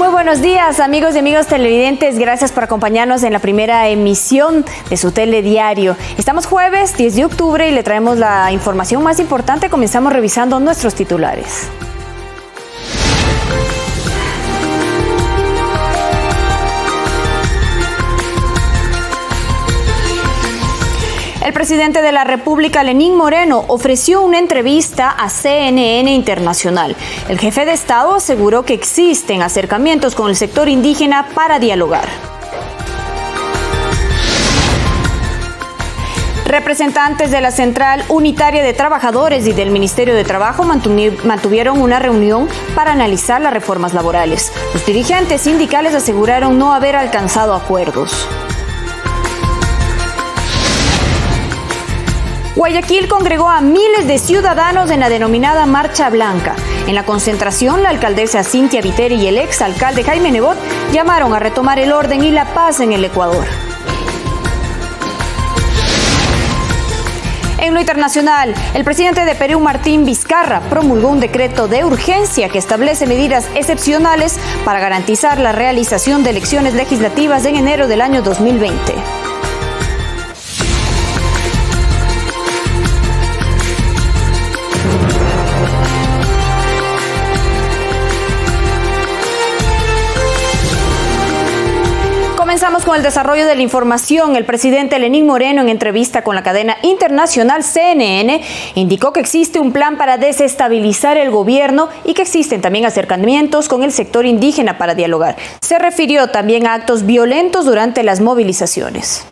Muy buenos días, amigos y amigas televidentes. Gracias por acompañarnos en la primera emisión de su telediario. Estamos jueves 10 de octubre y le traemos la información más importante. Comenzamos revisando nuestros titulares. El presidente de la República, Lenín Moreno, ofreció una entrevista a CNN Internacional. El jefe de Estado aseguró que existen acercamientos con el sector indígena para dialogar. Representantes de la Central Unitaria de Trabajadores y del Ministerio de Trabajo mantuvieron una reunión para analizar las reformas laborales. Los dirigentes sindicales aseguraron no haber alcanzado acuerdos. Guayaquil congregó a miles de ciudadanos en la denominada Marcha Blanca. En la concentración, la alcaldesa Cintia Viteri y el exalcalde Jaime Nebot llamaron a retomar el orden y la paz en el Ecuador. En lo internacional, el presidente de Perú, Martín Vizcarra, promulgó un decreto de urgencia que establece medidas excepcionales para garantizar la realización de elecciones legislativas en enero del año 2020. Comenzamos con el desarrollo de la información. El presidente Lenín Moreno, en entrevista con la cadena internacional CNN, indicó que existe un plan para desestabilizar el gobierno y que existen también acercamientos con el sector indígena para dialogar. Se refirió también a actos violentos durante las movilizaciones.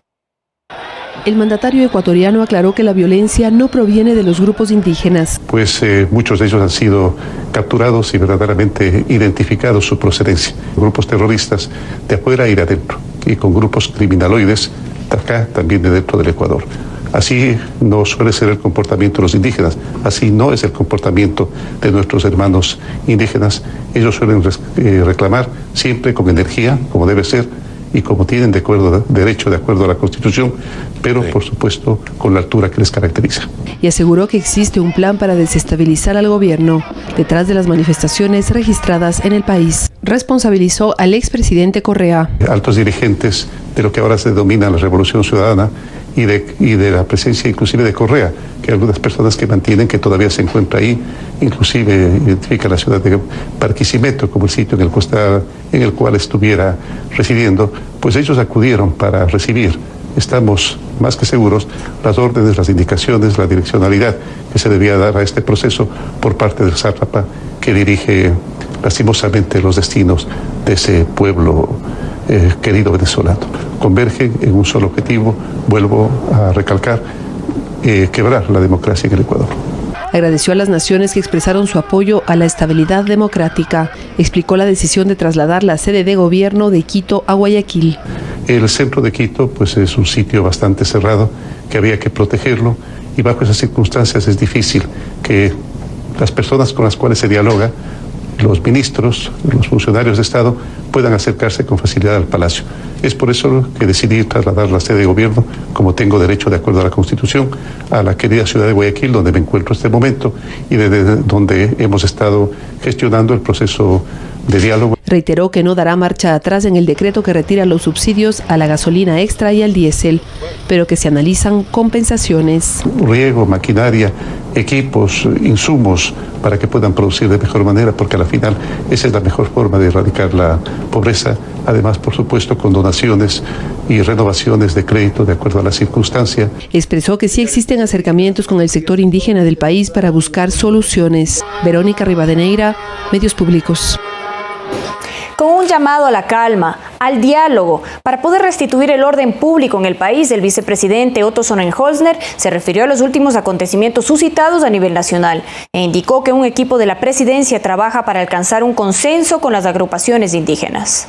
El mandatario ecuatoriano aclaró que la violencia no proviene de los grupos indígenas. Pues muchos de ellos han sido capturados y verdaderamente identificados su procedencia. Grupos terroristas de afuera y de adentro, y con grupos criminaloides de acá también de dentro del Ecuador. Así no suele ser el comportamiento de los indígenas, así no es el comportamiento de nuestros hermanos indígenas. Ellos suelen reclamar siempre con energía, como debe ser, y como tienen derecho de acuerdo a la Constitución, pero por supuesto con la altura que les caracteriza. Y aseguró que existe un plan para desestabilizar al gobierno detrás de las manifestaciones registradas en el país. Responsabilizó al expresidente Correa. Altos dirigentes de lo que ahora se denomina la Revolución Ciudadana y de la presencia inclusive de Correa, que algunas personas que mantienen que todavía se encuentra ahí, inclusive identifica la ciudad de Barquisimeto como el sitio en el cual estuviera residiendo, pues ellos acudieron para recibir, estamos más que seguros, las órdenes, las indicaciones, la direccionalidad que se debía dar a este proceso por parte del sátrapa que dirige lastimosamente los destinos de ese pueblo querido venezolano. Convergen en un solo objetivo, vuelvo a recalcar, quebrar la democracia en el Ecuador. Agradeció a las naciones que expresaron su apoyo a la estabilidad democrática. Explicó la decisión de trasladar la sede de gobierno de Quito a Guayaquil. El centro de Quito pues, es un sitio bastante cerrado, que había que protegerlo, y bajo esas circunstancias es difícil que las personas con las cuales se dialoga, los ministros, los funcionarios de Estado, puedan acercarse con facilidad al Palacio. Es por eso que decidí trasladar la sede de gobierno, como tengo derecho de acuerdo a la Constitución, a la querida ciudad de Guayaquil, donde me encuentro en este momento y desde donde hemos estado gestionando el proceso de diálogo. Reiteró que no dará marcha atrás en el decreto que retira los subsidios a la gasolina extra y al diésel, pero que se analizan compensaciones. Riego, maquinaria, equipos, insumos para que puedan producir de mejor manera, porque al final esa es la mejor forma de erradicar la pobreza. Además, por supuesto, con donaciones y renovaciones de crédito de acuerdo a la circunstancia. Expresó que sí existen acercamientos con el sector indígena del país para buscar soluciones. Verónica Rivadeneira, Medios Públicos. Con un llamado a la calma, al diálogo, para poder restituir el orden público en el país, el vicepresidente Otto Sonnenholzner se refirió a los últimos acontecimientos suscitados a nivel nacional e indicó que un equipo de la presidencia trabaja para alcanzar un consenso con las agrupaciones indígenas.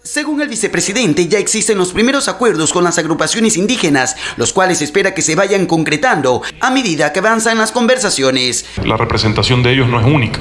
Según el vicepresidente, ya existen los primeros acuerdos con las agrupaciones indígenas, los cuales espera que se vayan concretando a medida que avanzan las conversaciones. La representación de ellos no es única.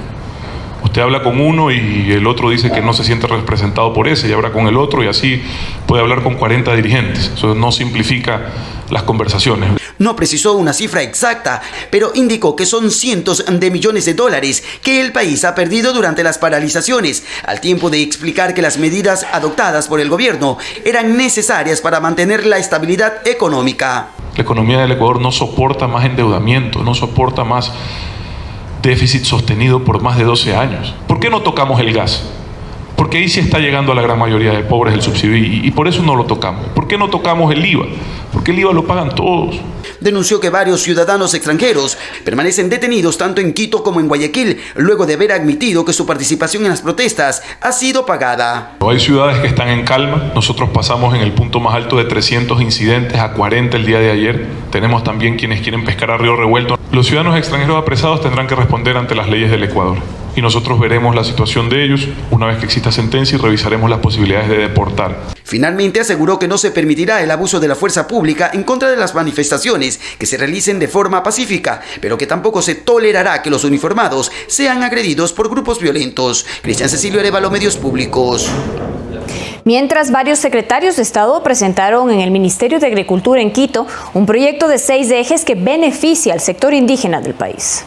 Usted habla con uno y el otro dice que no se siente representado por ese, y habla con el otro y así puede hablar con 40 dirigentes. Eso no simplifica las conversaciones. No precisó una cifra exacta, pero indicó que son cientos de millones de dólares que el país ha perdido durante las paralizaciones, al tiempo de explicar que las medidas adoptadas por el gobierno eran necesarias para mantener la estabilidad económica. La economía del Ecuador no soporta más endeudamiento, no soporta más déficit sostenido por más de 12 años. ¿Por qué no tocamos el gas? Porque ahí sí está llegando a la gran mayoría de pobres el subsidio y por eso no lo tocamos. ¿Por qué no tocamos el IVA? Porque el IVA lo pagan todos. Denunció que varios ciudadanos extranjeros permanecen detenidos tanto en Quito como en Guayaquil, luego de haber admitido que su participación en las protestas ha sido pagada. Hay ciudades que están en calma. Nosotros pasamos en el punto más alto de 300 incidentes a 40 el día de ayer. Tenemos también quienes quieren pescar a río revuelto. Los ciudadanos extranjeros apresados tendrán que responder ante las leyes del Ecuador. Y nosotros veremos la situación de ellos una vez que exista sentencia y revisaremos las posibilidades de deportar. Finalmente aseguró que no se permitirá el abuso de la fuerza pública en contra de las manifestaciones que se realicen de forma pacífica, pero que tampoco se tolerará que los uniformados sean agredidos por grupos violentos. Cristian Cecilio Arevalo, Medios Públicos. Mientras varios secretarios de Estado presentaron en el Ministerio de Agricultura en Quito un proyecto de 6 ejes que beneficia al sector indígena del país.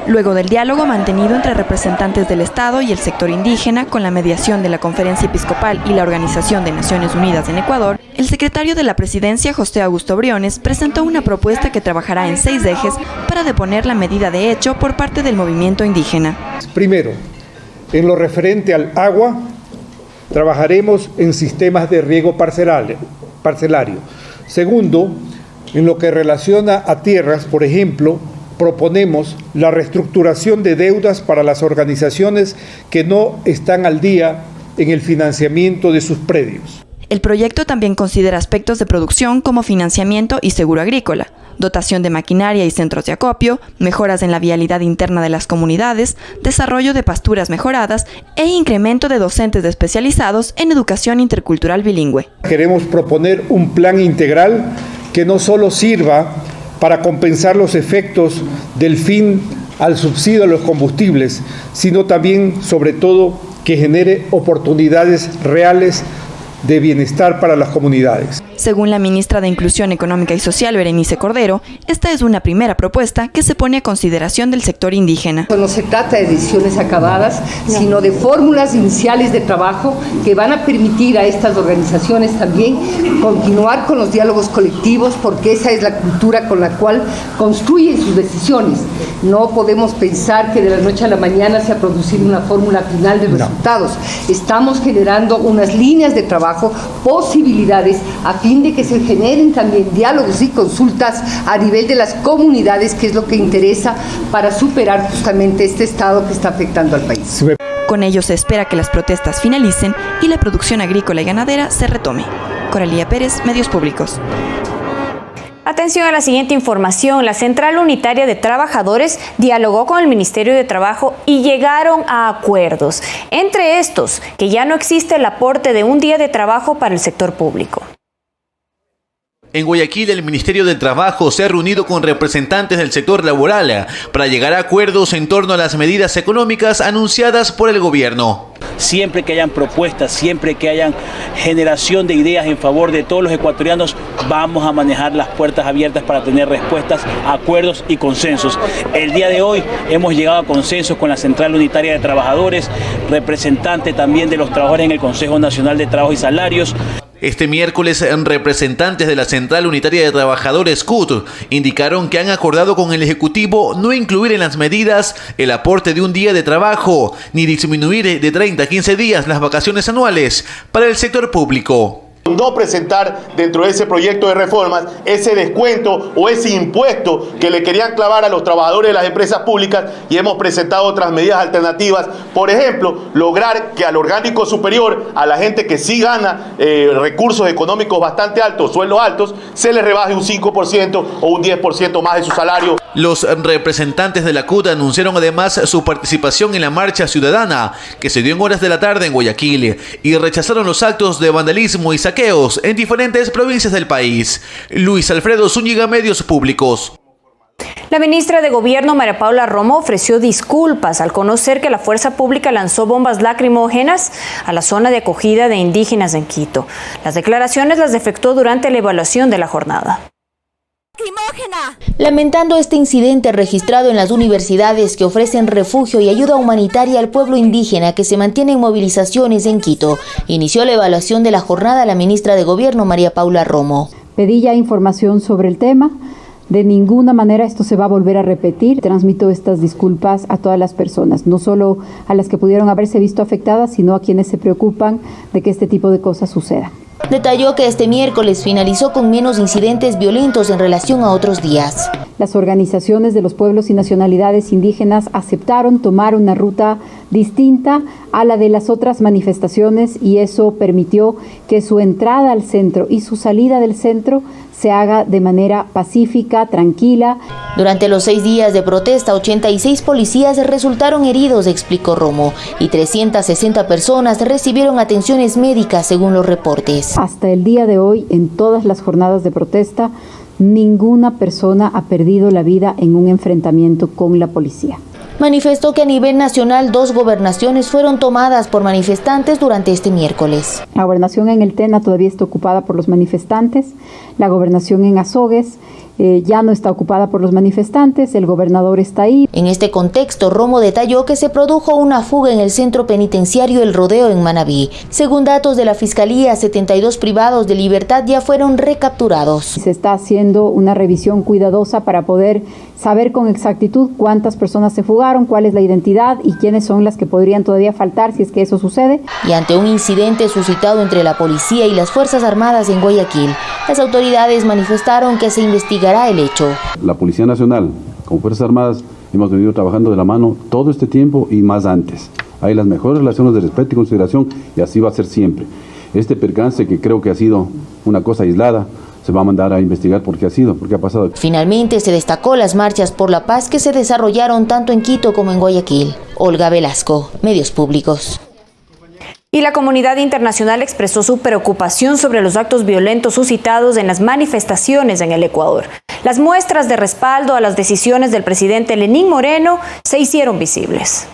Luego del diálogo mantenido entre representantes del Estado y el sector indígena con la mediación de la Conferencia Episcopal y la Organización de Naciones Unidas en Ecuador, el secretario de la Presidencia, José Augusto Briones, presentó una propuesta que trabajará en 6 ejes para deponer la medida de hecho por parte del movimiento indígena. Primero, en lo referente al agua, trabajaremos en sistemas de riego parcelario. Segundo, en lo que relaciona a tierras, por ejemplo, proponemos la reestructuración de deudas para las organizaciones que no están al día en el financiamiento de sus predios. El proyecto también considera aspectos de producción como financiamiento y seguro agrícola, dotación de maquinaria y centros de acopio, mejoras en la vialidad interna de las comunidades, desarrollo de pasturas mejoradas e incremento de docentes especializados en educación intercultural bilingüe. Queremos proponer un plan integral que no solo sirva para compensar los efectos del fin al subsidio a los combustibles, sino también, sobre todo, que genere oportunidades reales de bienestar para las comunidades. Según la ministra de Inclusión Económica y Social, Berenice Cordero, esta es una primera propuesta que se pone a consideración del sector indígena. No se trata de decisiones acabadas, sino de fórmulas iniciales de trabajo que van a permitir a estas organizaciones también continuar con los diálogos colectivos, porque esa es la cultura con la cual construyen sus decisiones. No podemos pensar que de la noche a la mañana se ha producido una fórmula final de resultados. Estamos generando unas líneas de trabajo, posibilidades a fin de que se generen también diálogos y consultas a nivel de las comunidades, que es lo que interesa para superar justamente este estado que está afectando al país. Con ello se espera que las protestas finalicen y la producción agrícola y ganadera se retome. Coralía Pérez, Medios Públicos. Atención a la siguiente información. La Central Unitaria de Trabajadores dialogó con el Ministerio de Trabajo y llegaron a acuerdos. Entre estos, que ya no existe el aporte de un día de trabajo para el sector público. En Guayaquil, el Ministerio de Trabajo se ha reunido con representantes del sector laboral para llegar a acuerdos en torno a las medidas económicas anunciadas por el gobierno. Siempre que hayan propuestas, siempre que hayan generación de ideas en favor de todos los ecuatorianos, vamos a manejar las puertas abiertas para tener respuestas, acuerdos y consensos. El día de hoy hemos llegado a consensos con la Central Unitaria de Trabajadores, representante también de los trabajadores en el Consejo Nacional de Trabajo y Salarios. Este miércoles, representantes de la Central Unitaria de Trabajadores CUT indicaron que han acordado con el Ejecutivo no incluir en las medidas el aporte de un día de trabajo, ni disminuir de 30 a 15 días las vacaciones anuales para el sector público. No presentar dentro de ese proyecto de reformas ese descuento o ese impuesto que le querían clavar a los trabajadores de las empresas públicas, y hemos presentado otras medidas alternativas. Por ejemplo, lograr que al orgánico superior, a la gente que sí gana recursos económicos bastante altos, sueldos altos, se les rebaje un 5% o un 10% más de su salario. Los representantes de la CUT anunciaron además su participación en la marcha ciudadana que se dio en horas de la tarde en Guayaquil y rechazaron los actos de vandalismo y saqueos en diferentes provincias del país. Luis Alfredo Zúñiga, Medios Públicos. La ministra de Gobierno, María Paula Romo, ofreció disculpas al conocer que la fuerza pública lanzó bombas lacrimógenas a la zona de acogida de indígenas en Quito. Las declaraciones las efectuó durante la evaluación de la jornada. Lamentando este incidente registrado en las universidades que ofrecen refugio y ayuda humanitaria al pueblo indígena que se mantiene en movilizaciones en Quito, inició la evaluación de la jornada la ministra de Gobierno, María Paula Romo. Pedí ya información sobre el tema. De ninguna manera esto se va a volver a repetir. Transmito estas disculpas a todas las personas, no solo a las que pudieron haberse visto afectadas, sino a quienes se preocupan de que este tipo de cosas sucedan. Detalló que este miércoles finalizó con menos incidentes violentos en relación a otros días. Las organizaciones de los pueblos y nacionalidades indígenas aceptaron tomar una ruta distinta a la de las otras manifestaciones y eso permitió que su entrada al centro y su salida del centro se haga de manera pacífica, tranquila. Durante los 6 días de protesta, 86 policías resultaron heridos, explicó Romo, y 360 personas recibieron atenciones médicas según los reportes. Hasta el día de hoy, en todas las jornadas de protesta, ninguna persona ha perdido la vida en un enfrentamiento con la policía. Manifestó que a nivel nacional 2 gobernaciones fueron tomadas por manifestantes durante este miércoles. La gobernación en el Tena todavía está ocupada por los manifestantes, la gobernación en Azogues ya no está ocupada por los manifestantes, el gobernador está ahí. En este contexto, Romo detalló que se produjo una fuga en el centro penitenciario El Rodeo en Manabí. Según datos de la Fiscalía, 72 privados de libertad ya fueron recapturados. Se está haciendo una revisión cuidadosa para poder saber con exactitud cuántas personas se fugaron, cuál es la identidad y quiénes son las que podrían todavía faltar si es que eso sucede. Y ante un incidente suscitado entre la policía y las Fuerzas Armadas en Guayaquil, las autoridades manifestaron que se investigará el hecho. La Policía Nacional, con Fuerzas Armadas, hemos venido trabajando de la mano todo este tiempo y más antes. Hay las mejores relaciones de respeto y consideración y así va a ser siempre. Este percance, que creo que ha sido una cosa aislada, se va a mandar a investigar por qué ha pasado. Finalmente se destacó las marchas por la paz que se desarrollaron tanto en Quito como en Guayaquil. Olga Velasco, Medios Públicos. Y la comunidad internacional expresó su preocupación sobre los actos violentos suscitados en las manifestaciones en el Ecuador. Las muestras de respaldo a las decisiones del presidente Lenín Moreno se hicieron visibles.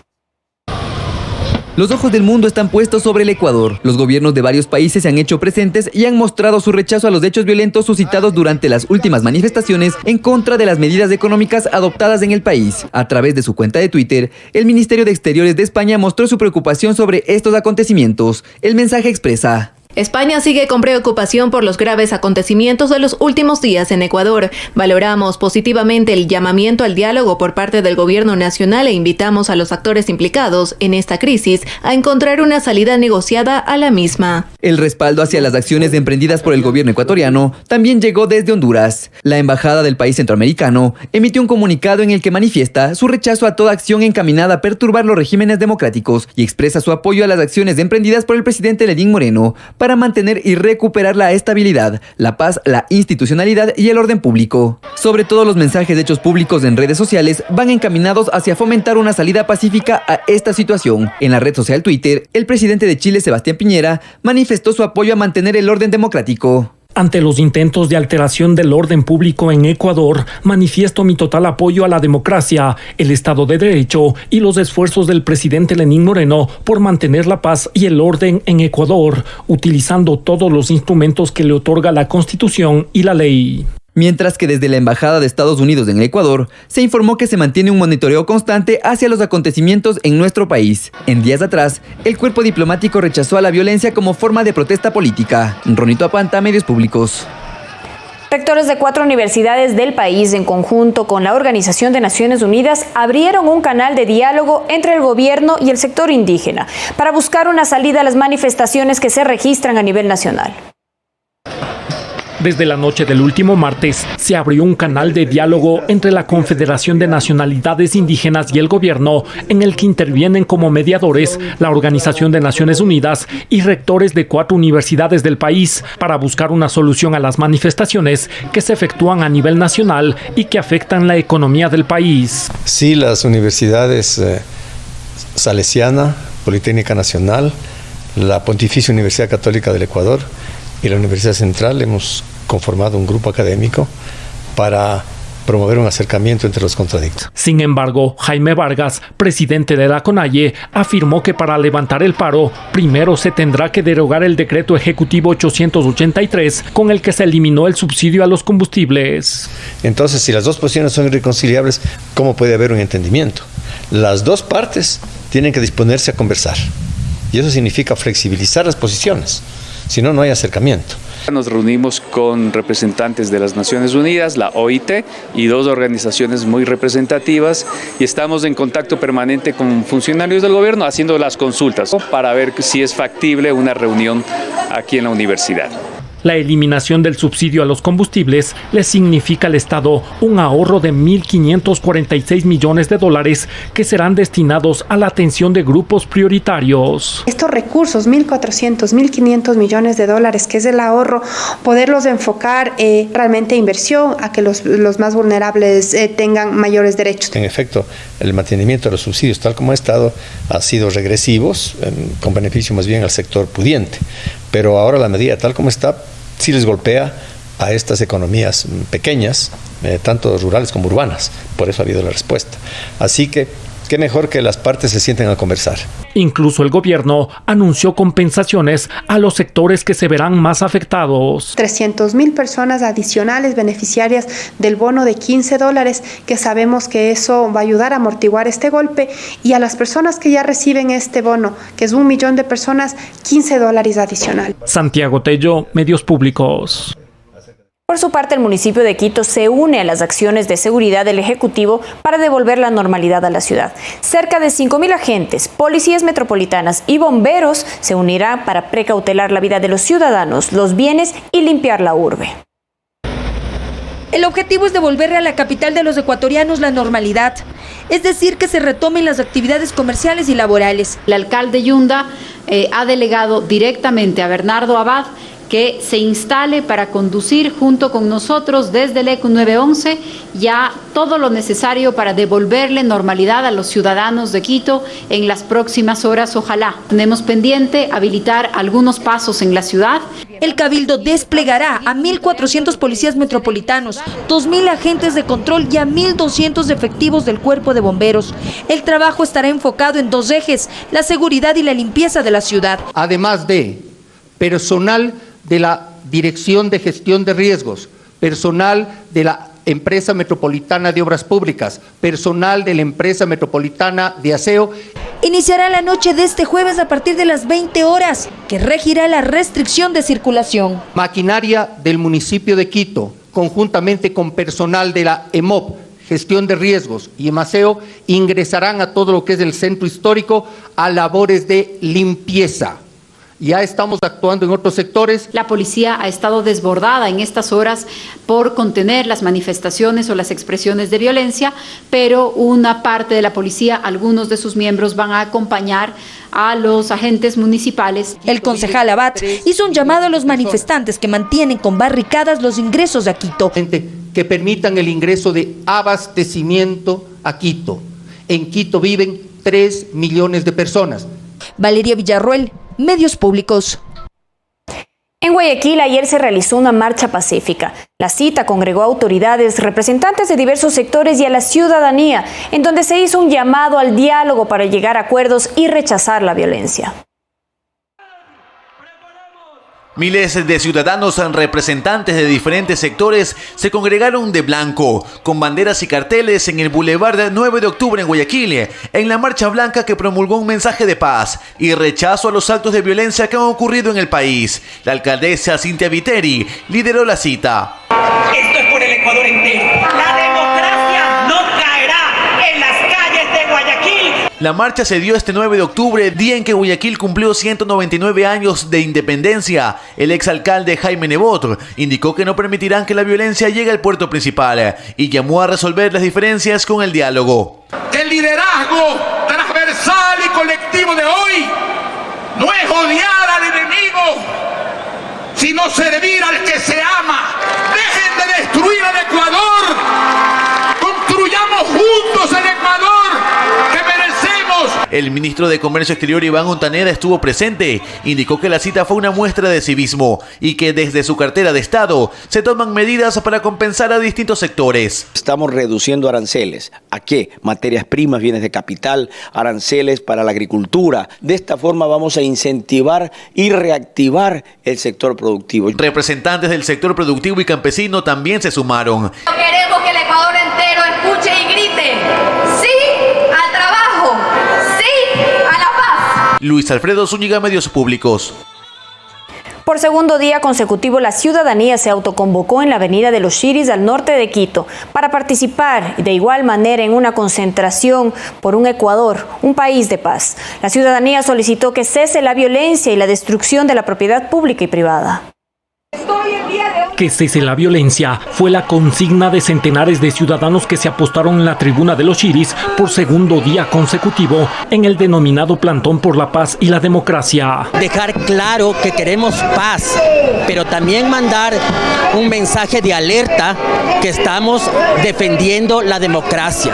Los ojos del mundo están puestos sobre el Ecuador. Los gobiernos de varios países se han hecho presentes y han mostrado su rechazo a los hechos violentos suscitados durante las últimas manifestaciones en contra de las medidas económicas adoptadas en el país. A través de su cuenta de Twitter, el Ministerio de Exteriores de España mostró su preocupación sobre estos acontecimientos. El mensaje expresa: España sigue con preocupación por los graves acontecimientos de los últimos días en Ecuador. Valoramos positivamente el llamamiento al diálogo por parte del gobierno nacional e invitamos a los actores implicados en esta crisis a encontrar una salida negociada a la misma. El respaldo hacia las acciones emprendidas por el gobierno ecuatoriano también llegó desde Honduras. La embajada del país centroamericano emitió un comunicado en el que manifiesta su rechazo a toda acción encaminada a perturbar los regímenes democráticos y expresa su apoyo a las acciones emprendidas por el presidente Lenín Moreno para mantener y recuperar la estabilidad, la paz, la institucionalidad y el orden público. Sobre todo, los mensajes hechos públicos en redes sociales van encaminados hacia fomentar una salida pacífica a esta situación. En la red social Twitter, el presidente de Chile, Sebastián Piñera, manifestó su apoyo a mantener el orden democrático. Ante los intentos de alteración del orden público en Ecuador, manifiesto mi total apoyo a la democracia, el Estado de Derecho y los esfuerzos del presidente Lenín Moreno por mantener la paz y el orden en Ecuador, utilizando todos los instrumentos que le otorga la Constitución y la ley. Mientras que desde la Embajada de Estados Unidos en el Ecuador, se informó que se mantiene un monitoreo constante hacia los acontecimientos en nuestro país. En días atrás, el cuerpo diplomático rechazó a la violencia como forma de protesta política. Ronito Apanta, Medios Públicos. Rectores de 4 universidades del país, en conjunto con la Organización de Naciones Unidas, abrieron un canal de diálogo entre el gobierno y el sector indígena para buscar una salida a las manifestaciones que se registran a nivel nacional. Desde la noche del último martes, se abrió un canal de diálogo entre la Confederación de Nacionalidades Indígenas y el gobierno, en el que intervienen como mediadores la Organización de Naciones Unidas y rectores de 4 universidades del país para buscar una solución a las manifestaciones que se efectúan a nivel nacional y que afectan la economía del país. Sí, las universidades Salesiana, Politécnica Nacional, la Pontificia Universidad Católica del Ecuador y la Universidad Central hemos conformado un grupo académico para promover un acercamiento entre los contradictos. Sin embargo, Jaime Vargas, presidente de la CONAIE, afirmó que para levantar el paro, primero se tendrá que derogar el decreto ejecutivo 883, con el que se eliminó el subsidio a los combustibles. Entonces, si las dos posiciones son irreconciliables, ¿cómo puede haber un entendimiento? Las dos partes tienen que disponerse a conversar. Y eso significa flexibilizar las posiciones. Si no, no hay acercamiento. Nos reunimos con representantes de las Naciones Unidas, la OIT y dos organizaciones muy representativas y estamos en contacto permanente con funcionarios del gobierno haciendo las consultas para ver si es factible una reunión aquí en la universidad. La eliminación del subsidio a los combustibles le significa al Estado un ahorro de 1.546 millones de dólares que serán destinados a la atención de grupos prioritarios. Estos recursos, 1.400, 1.500 millones de dólares, que es el ahorro, poderlos enfocar realmente a inversión, a que los más vulnerables tengan mayores derechos. En efecto, el mantenimiento de los subsidios tal como ha estado ha sido regresivos, con beneficio más bien al sector pudiente. Pero ahora la medida tal como está sí les golpea a estas economías pequeñas, tanto rurales como urbanas. Por eso ha habido la respuesta. Así que, qué mejor que las partes se sienten a conversar. Incluso el gobierno anunció compensaciones a los sectores que se verán más afectados. 300.000 personas adicionales beneficiarias del bono de $15, que sabemos que eso va a ayudar a amortiguar este golpe, y a las personas que ya reciben este bono, que es 1 millón de personas, $15 adicional. Santiago Tello, Medios Públicos. Por su parte, el municipio de Quito se une a las acciones de seguridad del Ejecutivo para devolver la normalidad a la ciudad. Cerca de 5.000 agentes, policías metropolitanas y bomberos se unirán para precautelar la vida de los ciudadanos, los bienes y limpiar la urbe. El objetivo es devolverle a la capital de los ecuatorianos la normalidad, es decir, que se retomen las actividades comerciales y laborales. El alcalde Yunda ha delegado directamente a Bernardo Abad que se instale para conducir junto con nosotros desde el ECU 911 ya todo lo necesario para devolverle normalidad a los ciudadanos de Quito en las próximas horas, ojalá. Tenemos pendiente habilitar algunos pasos en la ciudad. El Cabildo desplegará a 1.400 policías metropolitanos, 2.000 agentes de control y a 1.200 efectivos del Cuerpo de Bomberos. El trabajo estará enfocado en dos ejes, la seguridad y la limpieza de la ciudad. Además de personal de la Dirección de Gestión de Riesgos, personal de la Empresa Metropolitana de Obras Públicas, personal de la Empresa Metropolitana de Aseo. Iniciará la noche de este jueves a partir de las 20 horas, que regirá la restricción de circulación. Maquinaria del municipio de Quito, conjuntamente con personal de la EMOP, Gestión de Riesgos y EMASEO, ingresarán a todo lo que es el centro histórico a labores de limpieza. Ya estamos actuando en otros sectores. La policía ha estado desbordada en estas horas por contener las manifestaciones o las expresiones de violencia, pero una parte de la policía, algunos de sus miembros van a acompañar a los agentes municipales. El concejal Abad hizo un llamado a los manifestantes que mantienen con barricadas los ingresos a Quito. Que permitan el ingreso de abastecimiento a Quito. En Quito viven 3 millones de personas. Valeria Villarroel, Medios Públicos. En Guayaquil ayer se realizó una marcha pacífica. La cita congregó a autoridades, representantes de diversos sectores y a la ciudadanía, en donde se hizo un llamado al diálogo para llegar a acuerdos y rechazar la violencia. Miles de ciudadanos representantes de diferentes sectores se congregaron de blanco, con banderas y carteles en el Boulevard 9 de Octubre en Guayaquil, en la marcha blanca que promulgó un mensaje de paz y rechazo a los actos de violencia que han ocurrido en el país. La alcaldesa Cintia Viteri lideró la cita. Esto es por el Ecuador entero. La democracia no caerá en las calles de Guayaquil. La marcha se dio este 9 de octubre, día en que Guayaquil cumplió 199 años de independencia. El exalcalde Jaime Nebot indicó que no permitirán que la violencia llegue al puerto principal y llamó a resolver las diferencias con el diálogo. El liderazgo transversal y colectivo de hoy no es odiar al enemigo, sino servir al que se ama. Dejen de destruir al Ecuador. Construyamos juntos el Ecuador que merecemos. El ministro de Comercio Exterior, Iván Montaner, estuvo presente. Indicó que la cita fue una muestra de civismo y que desde su cartera de Estado se toman medidas para compensar a distintos sectores. Estamos reduciendo aranceles. ¿A qué? Materias primas, bienes de capital, aranceles para la agricultura. De esta forma vamos a incentivar y reactivar el sector productivo. Representantes del sector productivo y campesino también se sumaron. Queremos que el Ecuador entero escuche y grite: ¡sí al trabajo! ¡Sí a la paz! Luis Alfredo Zúñiga, Medios Públicos. Por segundo día consecutivo, la ciudadanía se autoconvocó en la avenida de los Chiris al norte de Quito para participar de igual manera en una concentración por un Ecuador, un país de paz. La ciudadanía solicitó que cese la violencia y la destrucción de la propiedad pública y privada. Que cese la violencia fue la consigna de centenares de ciudadanos que se apostaron en la tribuna de los Chiris por segundo día consecutivo en el denominado Plantón por la Paz y la Democracia. Dejar claro que queremos paz, pero también mandar un mensaje de alerta que estamos defendiendo la democracia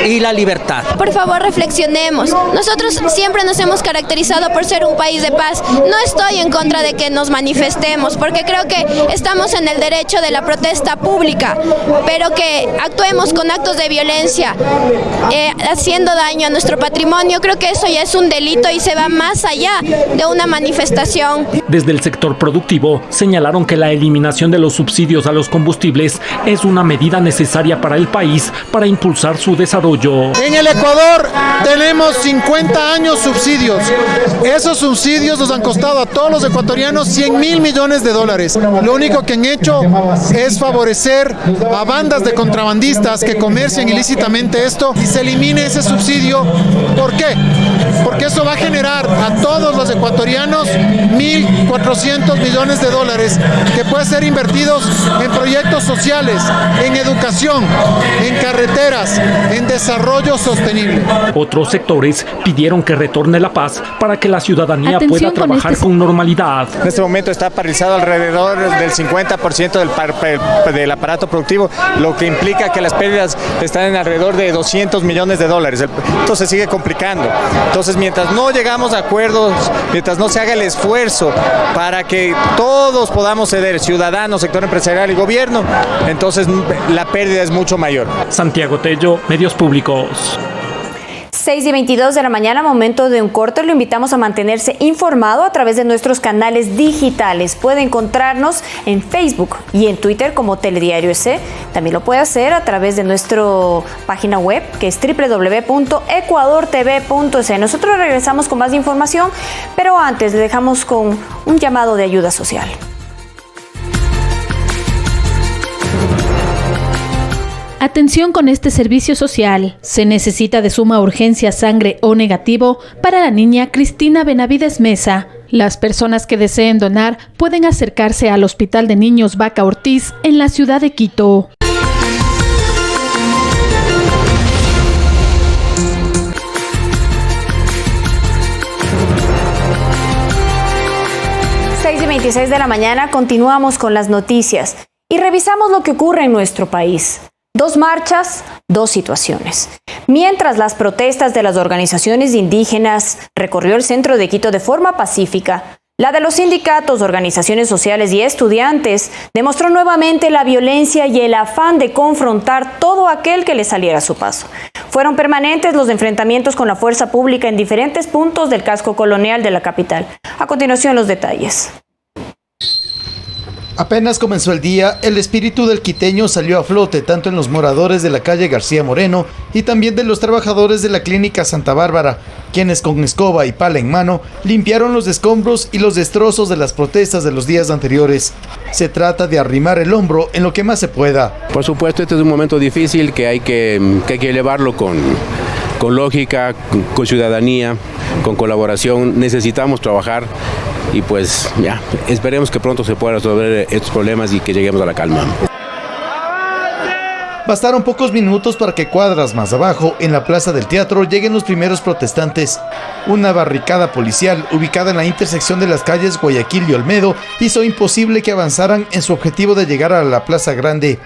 y la libertad. Por favor, reflexionemos. Nosotros siempre nos hemos caracterizado por ser un país de paz. No estoy en contra de que nos manifestemos, porque creo que estamos en el derecho de la protesta pública, pero que actuemos con actos de violencia, haciendo daño a nuestro patrimonio, creo que eso ya es un delito y se va más allá de una manifestación. Desde el sector productivo señalaron que la eliminación de los subsidios a los combustibles es una medida necesaria para el país para impulsar su desarrollo. En el Ecuador tenemos 50 años subsidios. Esos subsidios nos han costado a todos los ecuatorianos 100.000 millones de dólares. Lo único que han hecho es favorecer a bandas de contrabandistas que comercian ilícitamente esto y se elimine ese subsidio. ¿Por qué? Porque eso va a generar a todos los ecuatorianos 1.400 millones de dólares que pueden ser invertidos en proyectos sociales, en educación, en carreteras, en desarrollo sostenible. Otros sectores pidieron que retorne la paz para que la ciudadanía pueda trabajar con normalidad. En este momento está paralizado alrededor del 50% del aparato productivo, lo que implica que las pérdidas están en alrededor de 200 millones de dólares. Esto se sigue complicando. Entonces, mientras no llegamos a acuerdos, mientras no se haga el esfuerzo para que todos podamos ceder, ciudadanos, sector empresarial y gobierno, entonces la pérdida es mucho mayor. Santiago Tello, Medios Públicos. 6:22 de la mañana, momento de un corte. Lo invitamos a mantenerse informado a través de nuestros canales digitales. Puede encontrarnos en Facebook y en Twitter como Telediario EC. También lo puede hacer a través de nuestra página web, que es www.ecuadortv.es. Nosotros regresamos con más información, pero antes le dejamos con un llamado de ayuda social. Atención con este servicio social. Se necesita de suma urgencia sangre O negativo para la niña Cristina Benavides Mesa. Las personas que deseen donar pueden acercarse al Hospital de Niños Vaca Ortiz en la ciudad de Quito. Seis y 26 de la mañana, continuamos con las noticias y revisamos lo que ocurre en nuestro país. 2 marchas, 2 situaciones. Mientras las protestas de las organizaciones indígenas recorrió el centro de Quito de forma pacífica, la de los sindicatos, organizaciones sociales y estudiantes demostró nuevamente la violencia y el afán de confrontar todo aquel que le saliera a su paso. Fueron permanentes los enfrentamientos con la fuerza pública en diferentes puntos del casco colonial de la capital. A continuación, los detalles. Apenas comenzó el día, el espíritu del quiteño salió a flote tanto en los moradores de la calle García Moreno y también de los trabajadores de la clínica Santa Bárbara, quienes con escoba y pala en mano limpiaron los escombros y los destrozos de las protestas de los días anteriores. Se trata de arrimar el hombro en lo que más se pueda. Por supuesto, este es un momento difícil que hay que llevarlo con lógica, con ciudadanía, con colaboración. Necesitamos trabajar y pues ya, esperemos que pronto se puedan resolver estos problemas y que lleguemos a la calma. Bastaron pocos minutos para que cuadras más abajo, en la Plaza del Teatro, lleguen los primeros protestantes. Una barricada policial ubicada en la intersección de las calles Guayaquil y Olmedo hizo imposible que avanzaran en su objetivo de llegar a la Plaza Grande.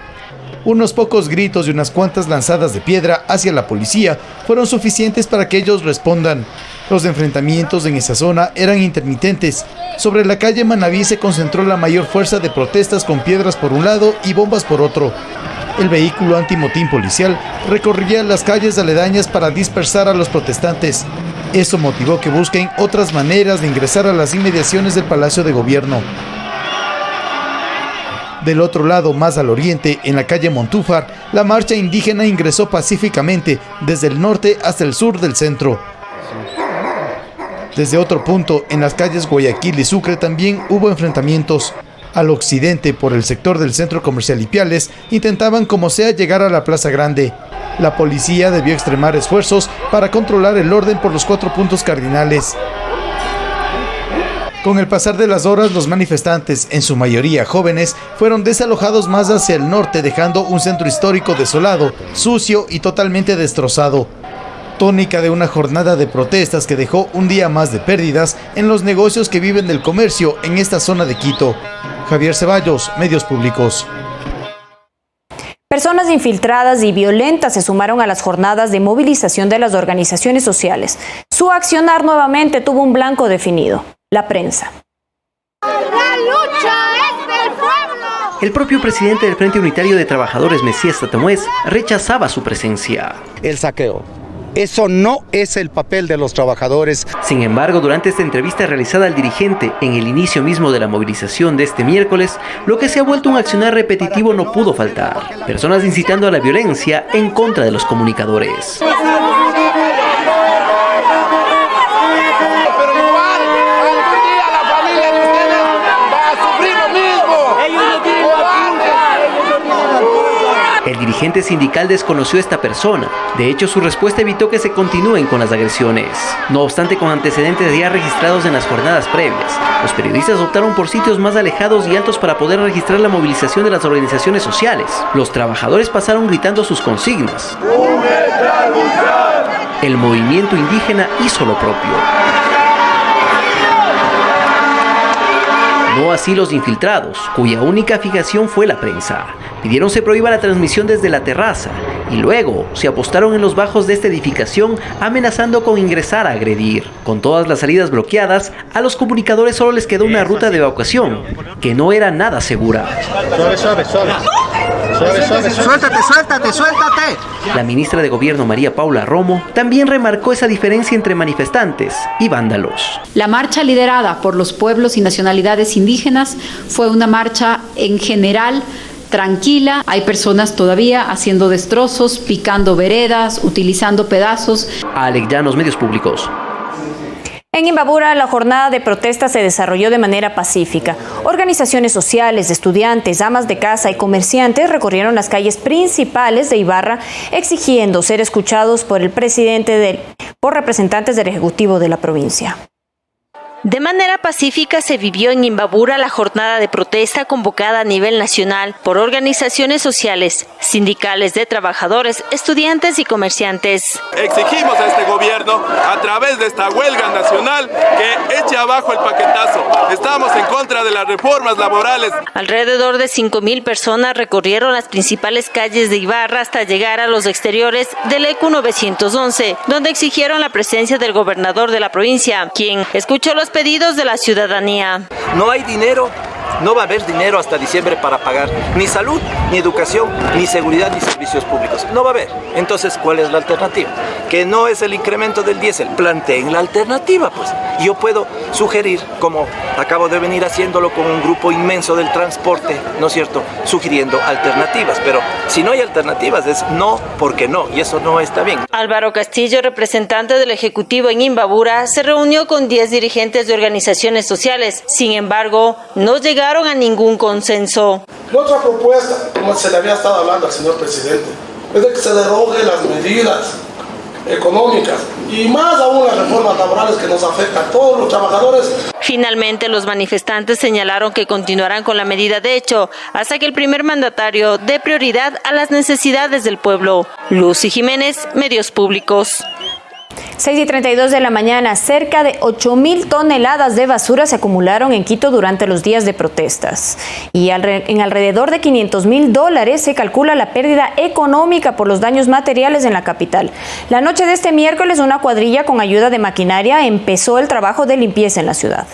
Unos pocos gritos y unas cuantas lanzadas de piedra hacia la policía fueron suficientes para que ellos respondan. Los enfrentamientos en esa zona eran intermitentes. Sobre la calle Manabí se concentró la mayor fuerza de protestas con piedras por un lado y bombas por otro. El vehículo antimotín policial recorría las calles aledañas para dispersar a los protestantes. Eso motivó que busquen otras maneras de ingresar a las inmediaciones del Palacio de Gobierno. Del otro lado, más al oriente, en la calle Montúfar, la marcha indígena ingresó pacíficamente desde el norte hasta el sur del centro. Desde otro punto, en las calles Guayaquil y Sucre también hubo enfrentamientos. Al occidente, por el sector del centro comercial Ipiales, intentaban como sea llegar a la Plaza Grande. La policía debió extremar esfuerzos para controlar el orden por los 4 puntos cardinales. Con el pasar de las horas, los manifestantes, en su mayoría jóvenes, fueron desalojados más hacia el norte, dejando un centro histórico desolado, sucio y totalmente destrozado. Tónica de una jornada de protestas que dejó un día más de pérdidas en los negocios que viven del comercio en esta zona de Quito. Javier Ceballos, Medios Públicos. Personas infiltradas y violentas se sumaron a las jornadas de movilización de las organizaciones sociales. Su accionar nuevamente tuvo un blanco definido: la prensa. La lucha es del pueblo. El propio presidente del Frente Unitario de Trabajadores, Mesías Tatamuez, rechazaba su presencia. El saqueo. Eso no es el papel de los trabajadores. Sin embargo, durante esta entrevista realizada al dirigente en el inicio mismo de la movilización de este miércoles, lo que se ha vuelto un accionar repetitivo no pudo faltar. Personas incitando a la violencia en contra de los comunicadores. El dirigente sindical desconoció a esta persona. De hecho, su respuesta evitó que se continúen con las agresiones. No obstante, con antecedentes ya registrados en las jornadas previas, los periodistas optaron por sitios más alejados y altos para poder registrar la movilización de las organizaciones sociales. Los trabajadores pasaron gritando sus consignas. El movimiento indígena hizo lo propio. No así los infiltrados, cuya única fijación fue la prensa. Pidieron se prohíba la transmisión desde la terraza y luego se apostaron en los bajos de esta edificación amenazando con ingresar a agredir. Con todas las salidas bloqueadas, a los comunicadores solo les quedó una ruta de evacuación, que no era nada segura. Suéltate. La ministra de Gobierno, María Paula Romo, también remarcó esa diferencia entre manifestantes y vándalos. La marcha liderada por los pueblos y nacionalidades indígenas fue una marcha en general tranquila. Hay personas todavía haciendo destrozos, picando veredas, utilizando pedazos. Alex Llanos, Medios Públicos. En Imbabura, la jornada de protesta se desarrolló de manera pacífica. Organizaciones sociales, estudiantes, amas de casa y comerciantes recorrieron las calles principales de Ibarra exigiendo ser escuchados por el presidente por representantes del Ejecutivo de la provincia. De manera pacífica se vivió en Imbabura la jornada de protesta convocada a nivel nacional por organizaciones sociales, sindicales de trabajadores, estudiantes y comerciantes. Exigimos a este gobierno, a través de esta huelga nacional, que eche abajo el paquetazo. Estamos en contra de las reformas laborales. Alrededor de 5.000 personas recorrieron las principales calles de Ibarra hasta llegar a los exteriores del ECU 911, donde exigieron la presencia del gobernador de la provincia, quien escuchó los pedidos de la ciudadanía. No hay dinero, no va a haber dinero hasta diciembre para pagar ni salud, ni educación, ni seguridad, ni servicios públicos. No va a haber. Entonces, ¿cuál es la alternativa? Que no es el incremento del diésel. Planteen la alternativa, pues. Yo puedo sugerir, como acabo de venir haciéndolo con un grupo inmenso del transporte, ¿no es cierto?, sugiriendo alternativas. Pero si no hay alternativas, es no porque no, y eso no está bien. Álvaro Castillo, representante del Ejecutivo en Imbabura, se reunió con 10 dirigentes de organizaciones sociales. Sin embargo, no llegaron a ningún consenso. La otra propuesta, como se le había estado hablando al señor presidente, es de que se deroguen las medidas económicas y más aún las reformas laborales que nos afectan a todos los trabajadores. Finalmente, los manifestantes señalaron que continuarán con la medida de hecho hasta que el primer mandatario dé prioridad a las necesidades del pueblo. Lucy Jiménez, Medios Públicos. 6:32 de la mañana, cerca de 8.000 toneladas de basura se acumularon en Quito durante los días de protestas. Y en alrededor de $500.000 se calcula la pérdida económica por los daños materiales en la capital. La noche de este miércoles, una cuadrilla con ayuda de maquinaria empezó el trabajo de limpieza en la ciudad.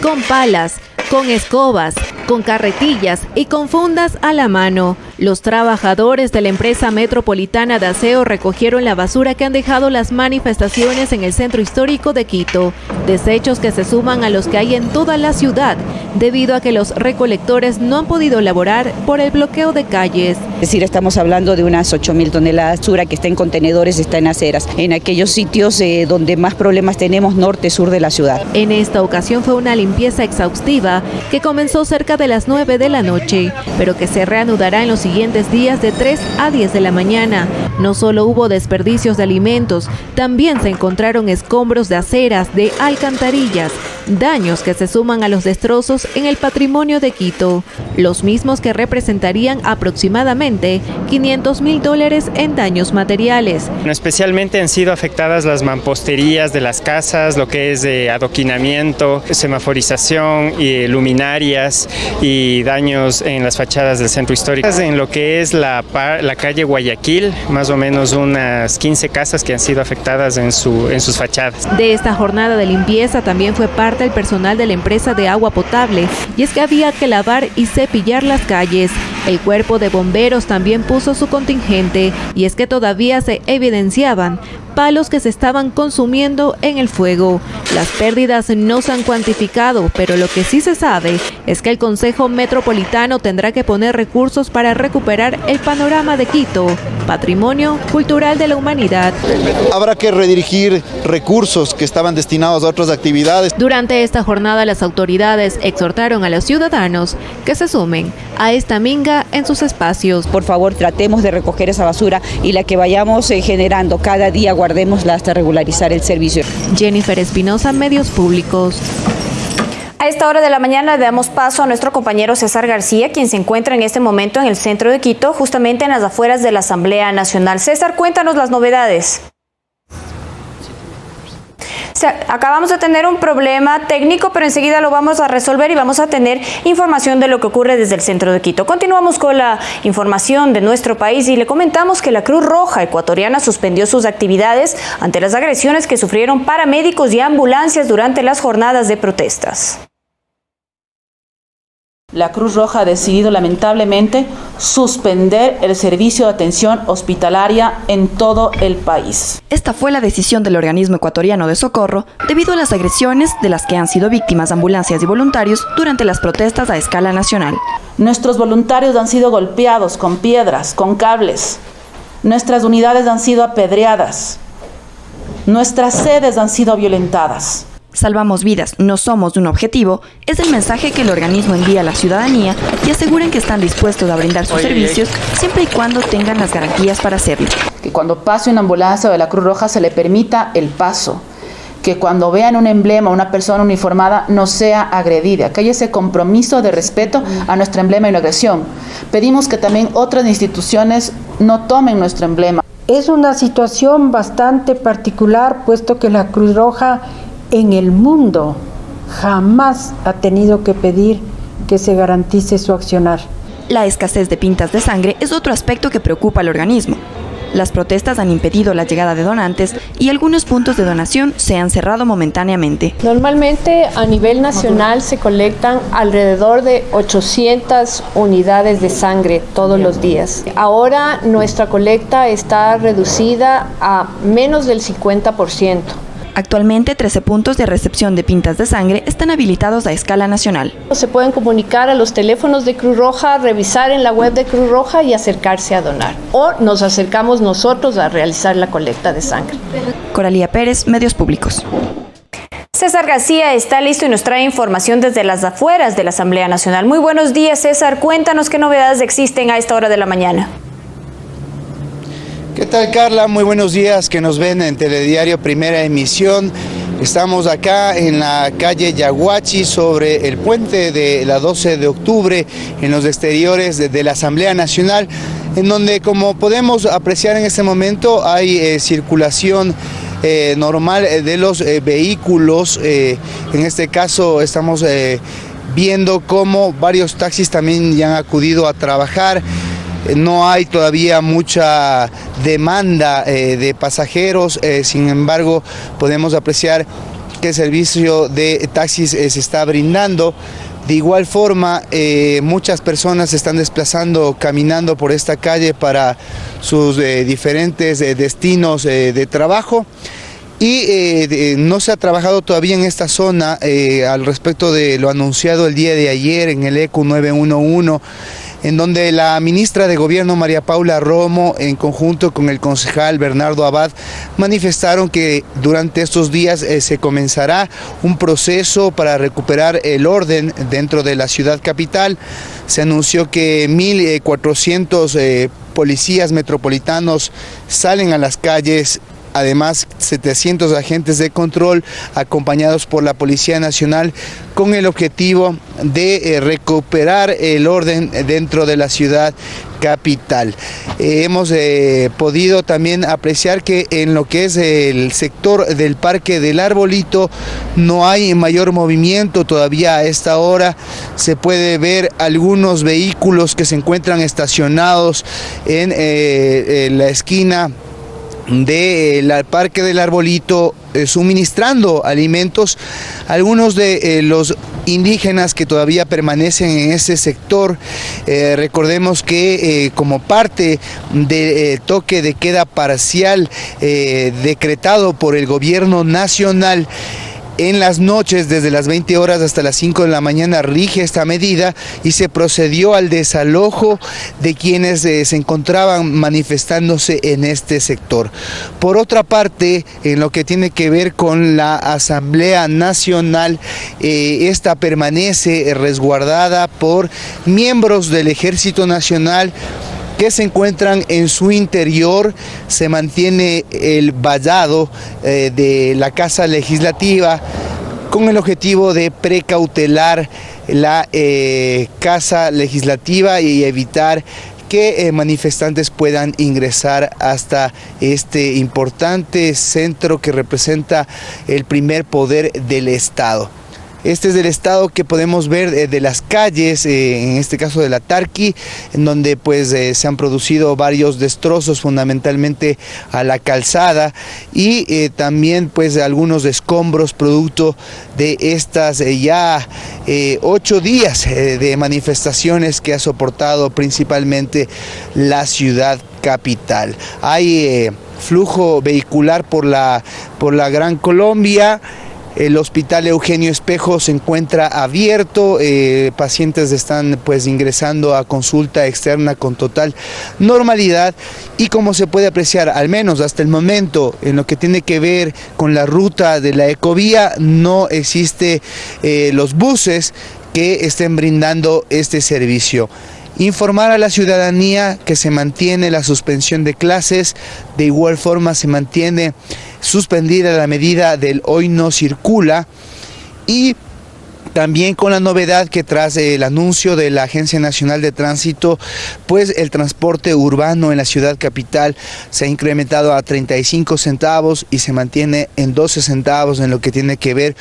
Con palas, con escobas, con carretillas y con fundas a la mano, los trabajadores de la empresa metropolitana de aseo recogieron la basura que han dejado las manifestaciones en el centro histórico de Quito, desechos que se suman a los que hay en toda la ciudad, debido a que los recolectores no han podido laborar por el bloqueo de calles. Es decir, estamos hablando de unas 8.000 toneladas de basura que está en contenedores, está en aceras, en aquellos sitios donde más problemas tenemos, norte-sur de la ciudad. En esta ocasión fue una limpieza exhaustiva que comenzó cerca de las 9 de la noche, pero que se reanudará en los siguientes días de 3 a 10 de la mañana. No solo hubo desperdicios de alimentos, también se encontraron escombros de aceras, de alcantarillas, daños que se suman a los destrozos en el patrimonio de Quito, los mismos que representarían aproximadamente $500.000 en daños materiales. Especialmente han sido afectadas las mamposterías de las casas, lo que es de adoquinamiento, semaforización y luminarias y daños en las fachadas del centro histórico. En lo que es la calle Guayaquil, más o menos unas 15 casas que han sido afectadas en sus fachadas. De esta jornada de limpieza también fue parte el personal de la empresa de agua potable, y es que había que lavar y cepillar las calles. El cuerpo de bomberos también puso su contingente, y es que todavía se evidenciaban palos que se estaban consumiendo en el fuego. Las pérdidas no se han cuantificado, pero lo que sí se sabe es que el Consejo Metropolitano tendrá que poner recursos para recuperar el panorama de Quito, patrimonio cultural de la humanidad. Habrá que redirigir recursos que estaban destinados a otras actividades. Durante esta jornada, las autoridades exhortaron a los ciudadanos que se sumen a esta minga en sus espacios. Por favor, tratemos de recoger esa basura y la que vayamos generando cada día, guardémosla hasta regularizar el servicio. Jennifer Espinosa, Medios Públicos. A esta hora de la mañana le damos paso a nuestro compañero César García, quien se encuentra en este momento en el centro de Quito, justamente en las afueras de la Asamblea Nacional. César, cuéntanos las novedades. Acabamos de tener un problema técnico, pero enseguida lo vamos a resolver y vamos a tener información de lo que ocurre desde el centro de Quito. Continuamos con la información de nuestro país y le comentamos que la Cruz Roja ecuatoriana suspendió sus actividades ante las agresiones que sufrieron paramédicos y ambulancias durante las jornadas de protestas. La Cruz Roja ha decidido lamentablemente suspender el servicio de atención hospitalaria en todo el país. Esta fue la decisión del organismo ecuatoriano de socorro debido a las agresiones de las que han sido víctimas ambulancias y voluntarios durante las protestas a escala nacional. Nuestros voluntarios han sido golpeados con piedras, con cables. Nuestras unidades han sido apedreadas. Nuestras sedes han sido violentadas. Salvamos vidas, no somos un objetivo, es el mensaje que el organismo envía a la ciudadanía y aseguran que están dispuestos a brindar sus servicios siempre y cuando tengan las garantías para hacerlo. Que cuando pase una ambulancia de la Cruz Roja se le permita el paso. Que cuando vean un emblema, una persona uniformada, no sea agredida. Que haya ese compromiso de respeto a nuestro emblema y no agresión. Pedimos que también otras instituciones no tomen nuestro emblema. Es una situación bastante particular, puesto que la Cruz Roja en el mundo jamás ha tenido que pedir que se garantice su accionar. La escasez de pintas de sangre es otro aspecto que preocupa al organismo. Las protestas han impedido la llegada de donantes y algunos puntos de donación se han cerrado momentáneamente. Normalmente a nivel nacional se colectan alrededor de 800 unidades de sangre todos los días. Ahora nuestra colecta está reducida a menos del 50%. Actualmente 13 puntos de recepción de pintas de sangre están habilitados a escala nacional. Se pueden comunicar a los teléfonos de Cruz Roja, revisar en la web de Cruz Roja y acercarse a donar. O nos acercamos nosotros a realizar la colecta de sangre. Coralía Pérez, Medios Públicos. César García está listo y nos trae información desde las afueras de la Asamblea Nacional. Muy buenos días, César. Cuéntanos qué novedades existen a esta hora de la mañana. ¿Qué tal, Carla? Muy buenos días que nos ven en Telediario Primera Emisión. Estamos acá en la calle Yaguachi sobre el puente de la 12 de octubre en los exteriores de la Asamblea Nacional. en donde, como podemos apreciar en este momento, hay circulación normal de los vehículos. En este caso estamos viendo cómo varios taxis también ya han acudido a trabajar. No hay todavía mucha demanda de pasajeros, sin embargo podemos apreciar que el servicio de taxis se está brindando. De igual forma, muchas personas se están desplazando, caminando por esta calle para sus diferentes destinos de trabajo. Y no se ha trabajado todavía en esta zona al respecto de lo anunciado el día de ayer en el ECU 911, en donde la ministra de Gobierno María Paula Romo, en conjunto con el concejal Bernardo Abad, manifestaron que durante estos días se comenzará un proceso para recuperar el orden dentro de la ciudad capital. Se anunció que 1.400 policías metropolitanos salen a las calles. Además, 700 agentes de control acompañados por la Policía Nacional con el objetivo de recuperar el orden dentro de la ciudad capital. Hemos podido también apreciar que en lo que es el sector del Parque del Arbolito no hay mayor movimiento todavía a esta hora. Se puede ver algunos vehículos que se encuentran estacionados en la esquina del Parque del Arbolito, suministrando alimentos. Algunos de los indígenas que todavía permanecen en ese sector, recordemos que como parte del toque de queda parcial decretado por el gobierno nacional, en las noches, desde las 20 horas hasta las 5 de la mañana, rige esta medida y se procedió al desalojo de quienes se encontraban manifestándose en este sector. Por otra parte, en lo que tiene que ver con la Asamblea Nacional, esta permanece resguardada por miembros del Ejército Nacional que se encuentran en su interior. Se mantiene el vallado de la Casa Legislativa con el objetivo de precautelar la Casa Legislativa y evitar que manifestantes puedan ingresar hasta este importante centro que representa el primer poder del Estado. Este es el estado que podemos ver de las calles, en este caso de la Tarqui, en donde pues se han producido varios destrozos, fundamentalmente a la calzada, y también pues algunos escombros producto de estas ya 8 días de manifestaciones que ha soportado principalmente la ciudad capital. Hay flujo vehicular por la Gran Colombia. El hospital Eugenio Espejo se encuentra abierto, pacientes están pues ingresando a consulta externa con total normalidad, y como se puede apreciar, al menos hasta el momento, en lo que tiene que ver con la ruta de la Ecovía, no existe los buses que estén brindando este servicio. Informar a la ciudadanía que se mantiene la suspensión de clases. De igual forma se mantiene suspendida la medida del hoy no circula, y también con la novedad que tras el anuncio de la Agencia Nacional de Tránsito, pues el transporte urbano en la ciudad capital se ha incrementado a 35 centavos y se mantiene en 12 centavos en lo que tiene que ver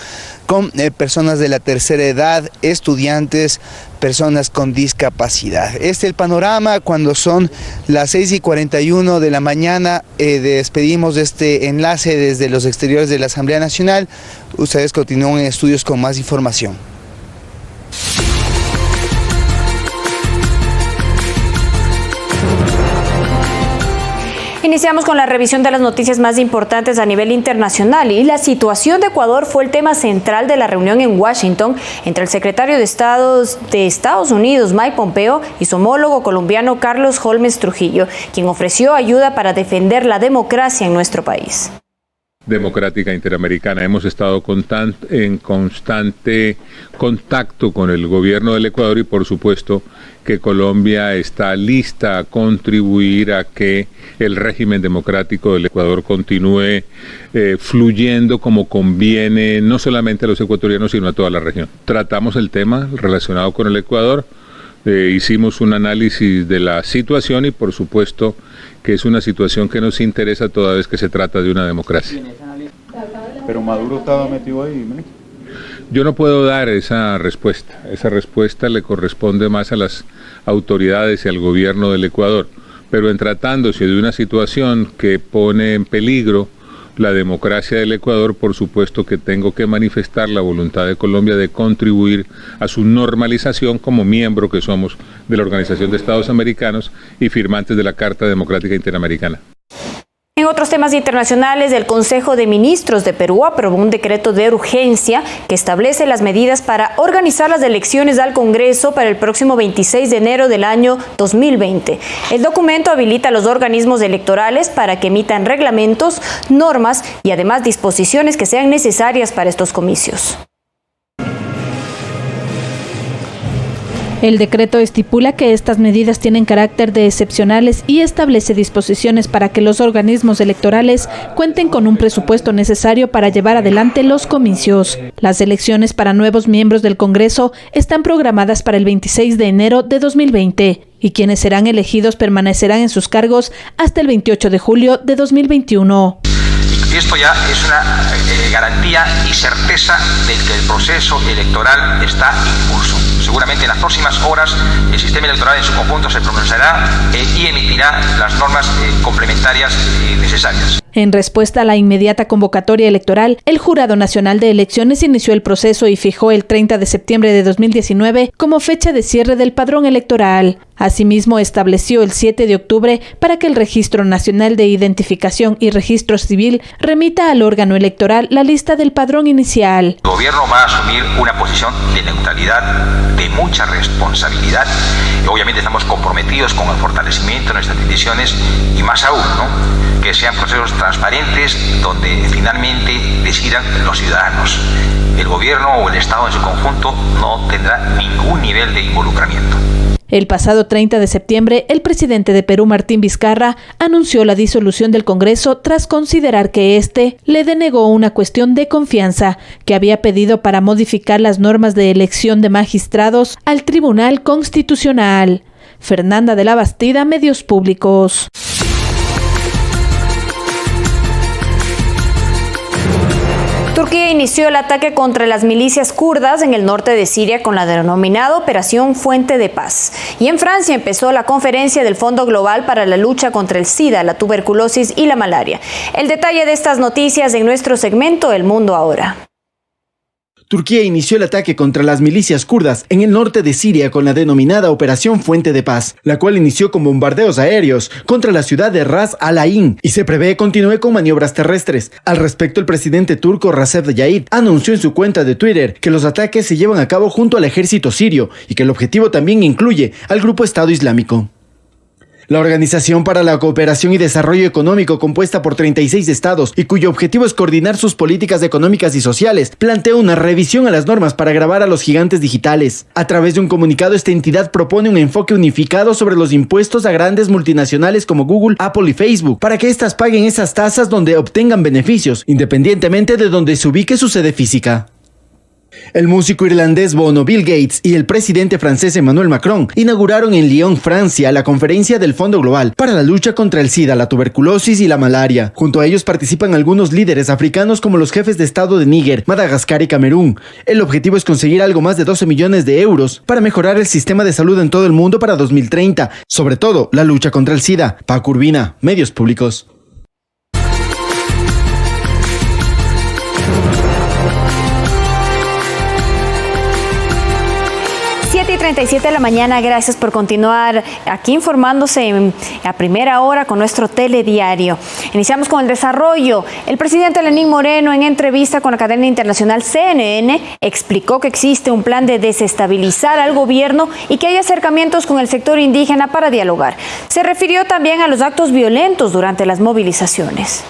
con personas de la tercera edad, estudiantes, personas con discapacidad. Este es el panorama cuando son las 6:41 de la mañana. Despedimos este enlace desde los exteriores de la Asamblea Nacional. Ustedes continúan en estudios con más información. Iniciamos con la revisión de las noticias más importantes a nivel internacional, y la situación de Ecuador fue el tema central de la reunión en Washington entre el secretario de Estado de Estados Unidos, Mike Pompeo, y su homólogo colombiano, Carlos Holmes Trujillo, quien ofreció ayuda para defender la democracia en nuestro país. Democrática Interamericana. Hemos estado en constante contacto con el gobierno del Ecuador, y por supuesto que Colombia está lista a contribuir a que el régimen democrático del Ecuador continúe fluyendo como conviene, no solamente a los ecuatorianos, sino a toda la región. Tratamos el tema relacionado con el Ecuador Hicimos un análisis de la situación y por supuesto que es una situación que nos interesa toda vez que se trata de una democracia. Pero Maduro estaba metido ahí, ¿no? Yo no puedo dar esa respuesta le corresponde más a las autoridades y al gobierno del Ecuador, pero en tratándose de una situación que pone en peligro la democracia del Ecuador, por supuesto que tengo que manifestar la voluntad de Colombia de contribuir a su normalización como miembro que somos de la Organización de Estados Americanos y firmantes de la Carta Democrática Interamericana. En otros temas internacionales, el Consejo de Ministros de Perú aprobó un decreto de urgencia que establece las medidas para organizar las elecciones al Congreso para el próximo 26 de enero del año 2020. El documento habilita a los organismos electorales para que emitan reglamentos, normas y además disposiciones que sean necesarias para estos comicios. El decreto estipula que estas medidas tienen carácter de excepcionales y establece disposiciones para que los organismos electorales cuenten con un presupuesto necesario para llevar adelante los comicios. Las elecciones para nuevos miembros del Congreso están programadas para el 26 de enero de 2020 y quienes serán elegidos permanecerán en sus cargos hasta el 28 de julio de 2021. Esto ya es una garantía y certeza de que el proceso electoral está en curso. Seguramente en las próximas horas el sistema electoral en su conjunto se pronunciará y emitirá las normas complementarias necesarias. En respuesta a la inmediata convocatoria electoral, el Jurado Nacional de Elecciones inició el proceso y fijó el 30 de septiembre de 2019 como fecha de cierre del padrón electoral. Asimismo, estableció el 7 de octubre para que el Registro Nacional de Identificación y Registro Civil remita al órgano electoral la lista del padrón inicial. El gobierno va a asumir una posición de neutralidad, de mucha responsabilidad. Obviamente estamos comprometidos con el fortalecimiento de nuestras instituciones y más aún, ¿no?, que sean procesos transparentes donde finalmente decidan los ciudadanos. El gobierno o el Estado en su conjunto no tendrá ningún nivel de involucramiento. El pasado 30 de septiembre, el presidente de Perú, Martín Vizcarra, anunció la disolución del Congreso tras considerar que éste le denegó una cuestión de confianza que había pedido para modificar las normas de elección de magistrados al Tribunal Constitucional. Fernanda de la Bastida, Medios Públicos. Turquía inició el ataque contra las milicias kurdas en el norte de Siria con la denominada Operación Fuente de Paz. Y en Francia empezó la conferencia del Fondo Global para la lucha contra el SIDA, la tuberculosis y la malaria. El detalle de estas noticias en nuestro segmento El Mundo Ahora. Turquía inició el ataque contra las milicias kurdas en el norte de Siria con la denominada Operación Fuente de Paz, la cual inició con bombardeos aéreos contra la ciudad de Ras Al Ain y se prevé continúe con maniobras terrestres. Al respecto, el presidente turco Recep Tayyip anunció en su cuenta de Twitter que los ataques se llevan a cabo junto al ejército sirio y que el objetivo también incluye al grupo Estado Islámico. La Organización para la Cooperación y Desarrollo Económico, compuesta por 36 estados y cuyo objetivo es coordinar sus políticas económicas y sociales, plantea una revisión a las normas para gravar a los gigantes digitales. A través de un comunicado, esta entidad propone un enfoque unificado sobre los impuestos a grandes multinacionales como Google, Apple y Facebook, para que éstas paguen esas tasas donde obtengan beneficios, independientemente de donde se ubique su sede física. El músico irlandés Bono, Bill Gates y el presidente francés Emmanuel Macron inauguraron en Lyon, Francia, la conferencia del Fondo Global para la lucha contra el SIDA, la tuberculosis y la malaria. Junto a ellos participan algunos líderes africanos como los jefes de Estado de Níger, Madagascar y Camerún. El objetivo es conseguir algo más de 12 millones de euros para mejorar el sistema de salud en todo el mundo para 2030, sobre todo la lucha contra el SIDA. Paco Urbina, Medios Públicos. 7:37 de la mañana, gracias por continuar aquí informándose a primera hora con nuestro telediario. Iniciamos con el desarrollo. El presidente Lenín Moreno, en entrevista con la cadena internacional CNN, explicó que existe un plan de desestabilizar al gobierno y que hay acercamientos con el sector indígena para dialogar. Se refirió también a los actos violentos durante las movilizaciones.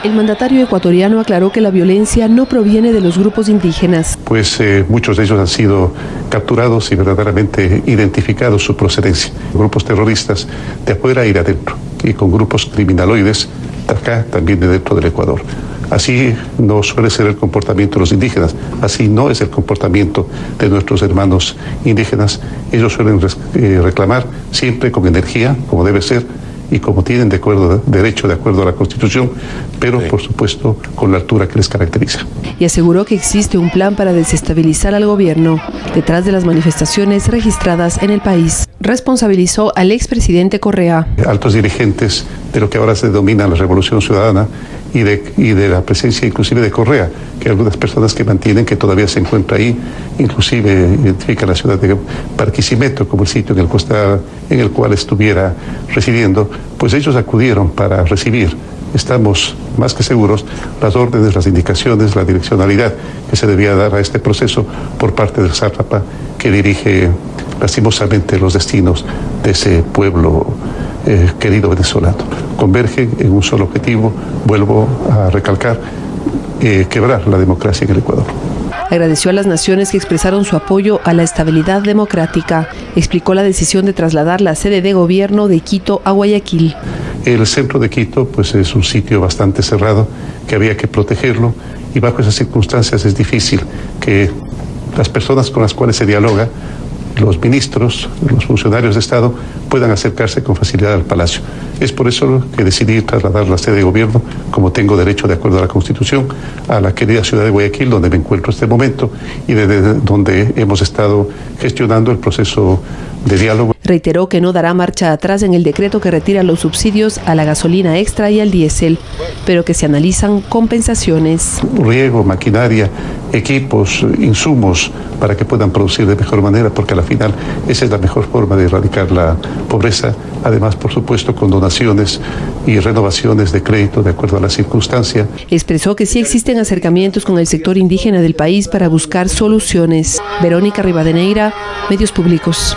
El mandatario ecuatoriano aclaró que la violencia no proviene de los grupos indígenas. Pues muchos de ellos han sido capturados y verdaderamente identificados su procedencia. Grupos terroristas de afuera y de adentro, y con grupos criminaloides de acá también de dentro del Ecuador. Así no suele ser el comportamiento de los indígenas, así no es el comportamiento de nuestros hermanos indígenas. Ellos suelen reclamar siempre con energía, como debe ser, y como tienen derecho de acuerdo a la Constitución, pero por supuesto con la altura que les caracteriza. Y aseguró que existe un plan para desestabilizar al gobierno detrás de las manifestaciones registradas en el país. Responsabilizó al expresidente Correa. Altos dirigentes de lo que ahora se denomina la Revolución Ciudadana y de la presencia inclusive de Correa, que algunas personas que mantienen que todavía se encuentra ahí, inclusive identifican la ciudad de Barquisimeto como el sitio en el cual estuviera residiendo, pues ellos acudieron para recibir, estamos más que seguros, las órdenes, las indicaciones, la direccionalidad que se debía dar a este proceso por parte del sátrapa que dirige lastimosamente los destinos de ese pueblo querido venezolano. Convergen en un solo objetivo, vuelvo a recalcar, quebrar la democracia en el Ecuador. Agradeció a las naciones que expresaron su apoyo a la estabilidad democrática. Explicó la decisión de trasladar la sede de gobierno de Quito a Guayaquil. El centro de Quito pues, es un sitio bastante cerrado que había que protegerlo y bajo esas circunstancias es difícil que las personas con las cuales se dialoga, los ministros, los funcionarios de Estado, puedan acercarse con facilidad al Palacio. Es por eso que decidí trasladar la sede de gobierno, como tengo derecho de acuerdo a la Constitución, a la querida ciudad de Guayaquil, donde me encuentro en este momento y desde donde hemos estado gestionando el proceso de diálogo. Reiteró que no dará marcha atrás en el decreto que retira los subsidios a la gasolina extra y al diésel, pero que se analizan compensaciones. Riego, maquinaria, equipos, insumos para que puedan producir de mejor manera, porque al final esa es la mejor forma de erradicar la pobreza. Además, por supuesto, con donaciones y renovaciones de crédito de acuerdo a la circunstancia. Expresó que sí existen acercamientos con el sector indígena del país para buscar soluciones. Verónica Rivadeneira, Medios Públicos.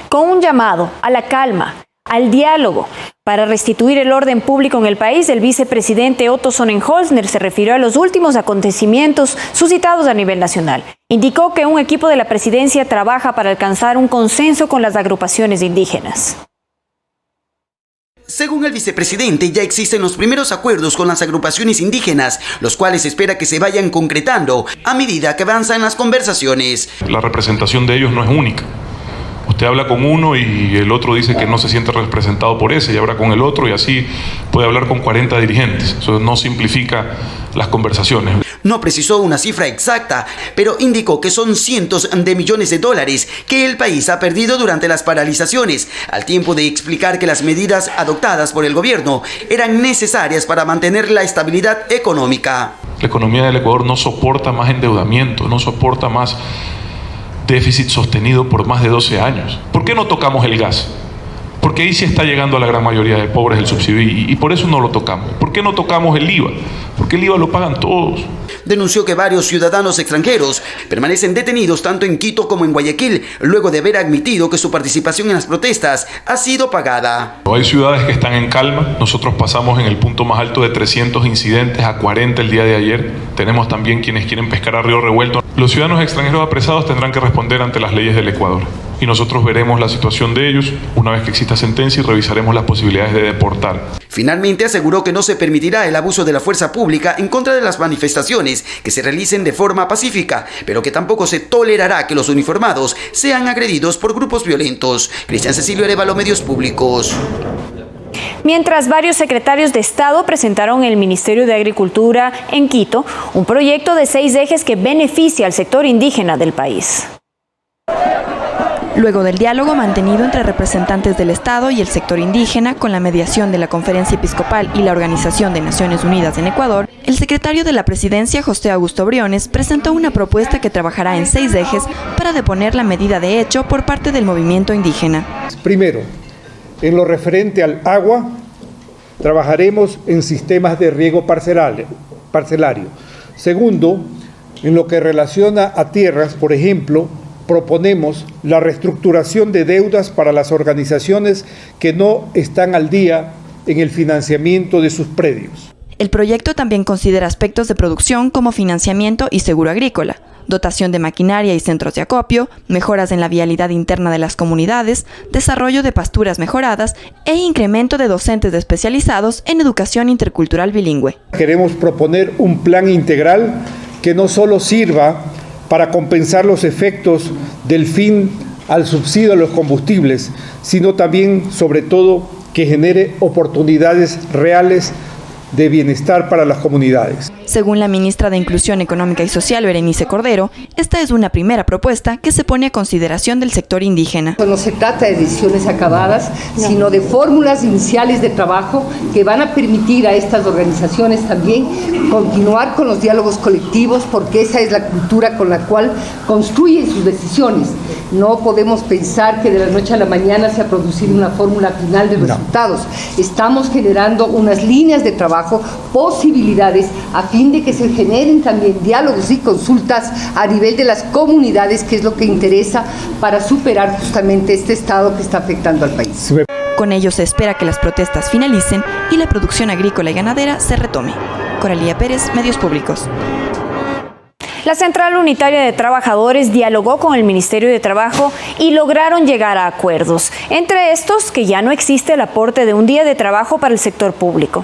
Con un llamado a la calma, al diálogo, para restituir el orden público en el país, el vicepresidente Otto Sonnenholzner se refirió a los últimos acontecimientos suscitados a nivel nacional. Indicó que un equipo de la presidencia trabaja para alcanzar un consenso con las agrupaciones indígenas. Según el vicepresidente, ya existen los primeros acuerdos con las agrupaciones indígenas, los cuales espera que se vayan concretando a medida que avanzan las conversaciones. La representación de ellos no es única. Usted habla con uno y el otro dice que no se siente representado por ese y habla con el otro y así puede hablar con 40 dirigentes. Eso no simplifica las conversaciones. No precisó una cifra exacta, pero indicó que son cientos de millones de dólares que el país ha perdido durante las paralizaciones, al tiempo de explicar que las medidas adoptadas por el gobierno eran necesarias para mantener la estabilidad económica. La economía del Ecuador no soporta más endeudamiento, no soporta más déficit sostenido por más de 12 años. ¿Por qué no tocamos el gas? Porque ahí sí está llegando a la gran mayoría de pobres el subsidio y por eso no lo tocamos. ¿Por qué no tocamos el IVA? Porque el IVA lo pagan todos. Denunció que varios ciudadanos extranjeros permanecen detenidos tanto en Quito como en Guayaquil, luego de haber admitido que su participación en las protestas ha sido pagada. Hay ciudades que están en calma. Nosotros pasamos en el punto más alto de 300 incidentes a 40 el día de ayer. Tenemos también quienes quieren pescar a río revuelto. Los ciudadanos extranjeros apresados tendrán que responder ante las leyes del Ecuador. Y nosotros veremos la situación de ellos una vez que exista sentencia y revisaremos las posibilidades de deportar. Finalmente aseguró que no se permitirá el abuso de la fuerza pública en contra de las manifestaciones que se realicen de forma pacífica, pero que tampoco se tolerará que los uniformados sean agredidos por grupos violentos. Cristian Cecilio Arevalo, Medios Públicos. Mientras varios secretarios de Estado presentaron en el Ministerio de Agricultura en Quito un proyecto de 6 ejes que beneficia al sector indígena del país. Luego del diálogo mantenido entre representantes del Estado y el sector indígena con la mediación de la Conferencia Episcopal y la Organización de Naciones Unidas en Ecuador, el secretario de la Presidencia, José Augusto Briones, presentó una propuesta que trabajará en 6 ejes para deponer la medida de hecho por parte del movimiento indígena. Primero, en lo referente al agua, trabajaremos en sistemas de riego parcelario. Segundo, en lo que relaciona a tierras, por ejemplo, proponemos la reestructuración de deudas para las organizaciones que no están al día en el financiamiento de sus predios. El proyecto también considera aspectos de producción como financiamiento y seguro agrícola. dotación de maquinaria y centros de acopio, mejoras en la vialidad interna de las comunidades, desarrollo de pasturas mejoradas e incremento de docentes especializados en educación intercultural bilingüe. Queremos proponer un plan integral que no solo sirva para compensar los efectos del fin al subsidio a los combustibles, sino también, sobre todo, que genere oportunidades reales de bienestar para las comunidades. Según la ministra de Inclusión Económica y Social, Berenice Cordero, esta es una primera propuesta que se pone a consideración del sector indígena. No se trata de decisiones acabadas, sino de fórmulas iniciales de trabajo que van a permitir a estas organizaciones también continuar con los diálogos colectivos, porque esa es la cultura con la cual construyen sus decisiones. No podemos pensar que de la noche a la mañana se ha producido una fórmula final de resultados. Estamos generando unas líneas de trabajo, posibilidades, a fin de que se generen también diálogos y consultas a nivel de las comunidades, que es lo que interesa para superar justamente este estado que está afectando al país. Con ello se espera que las protestas finalicen y la producción agrícola y ganadera se retome. Coralía Pérez, Medios Públicos. La Central Unitaria de Trabajadores dialogó con el Ministerio de Trabajo y lograron llegar a acuerdos. Entre estos, que ya no existe el aporte de un día de trabajo para el sector público.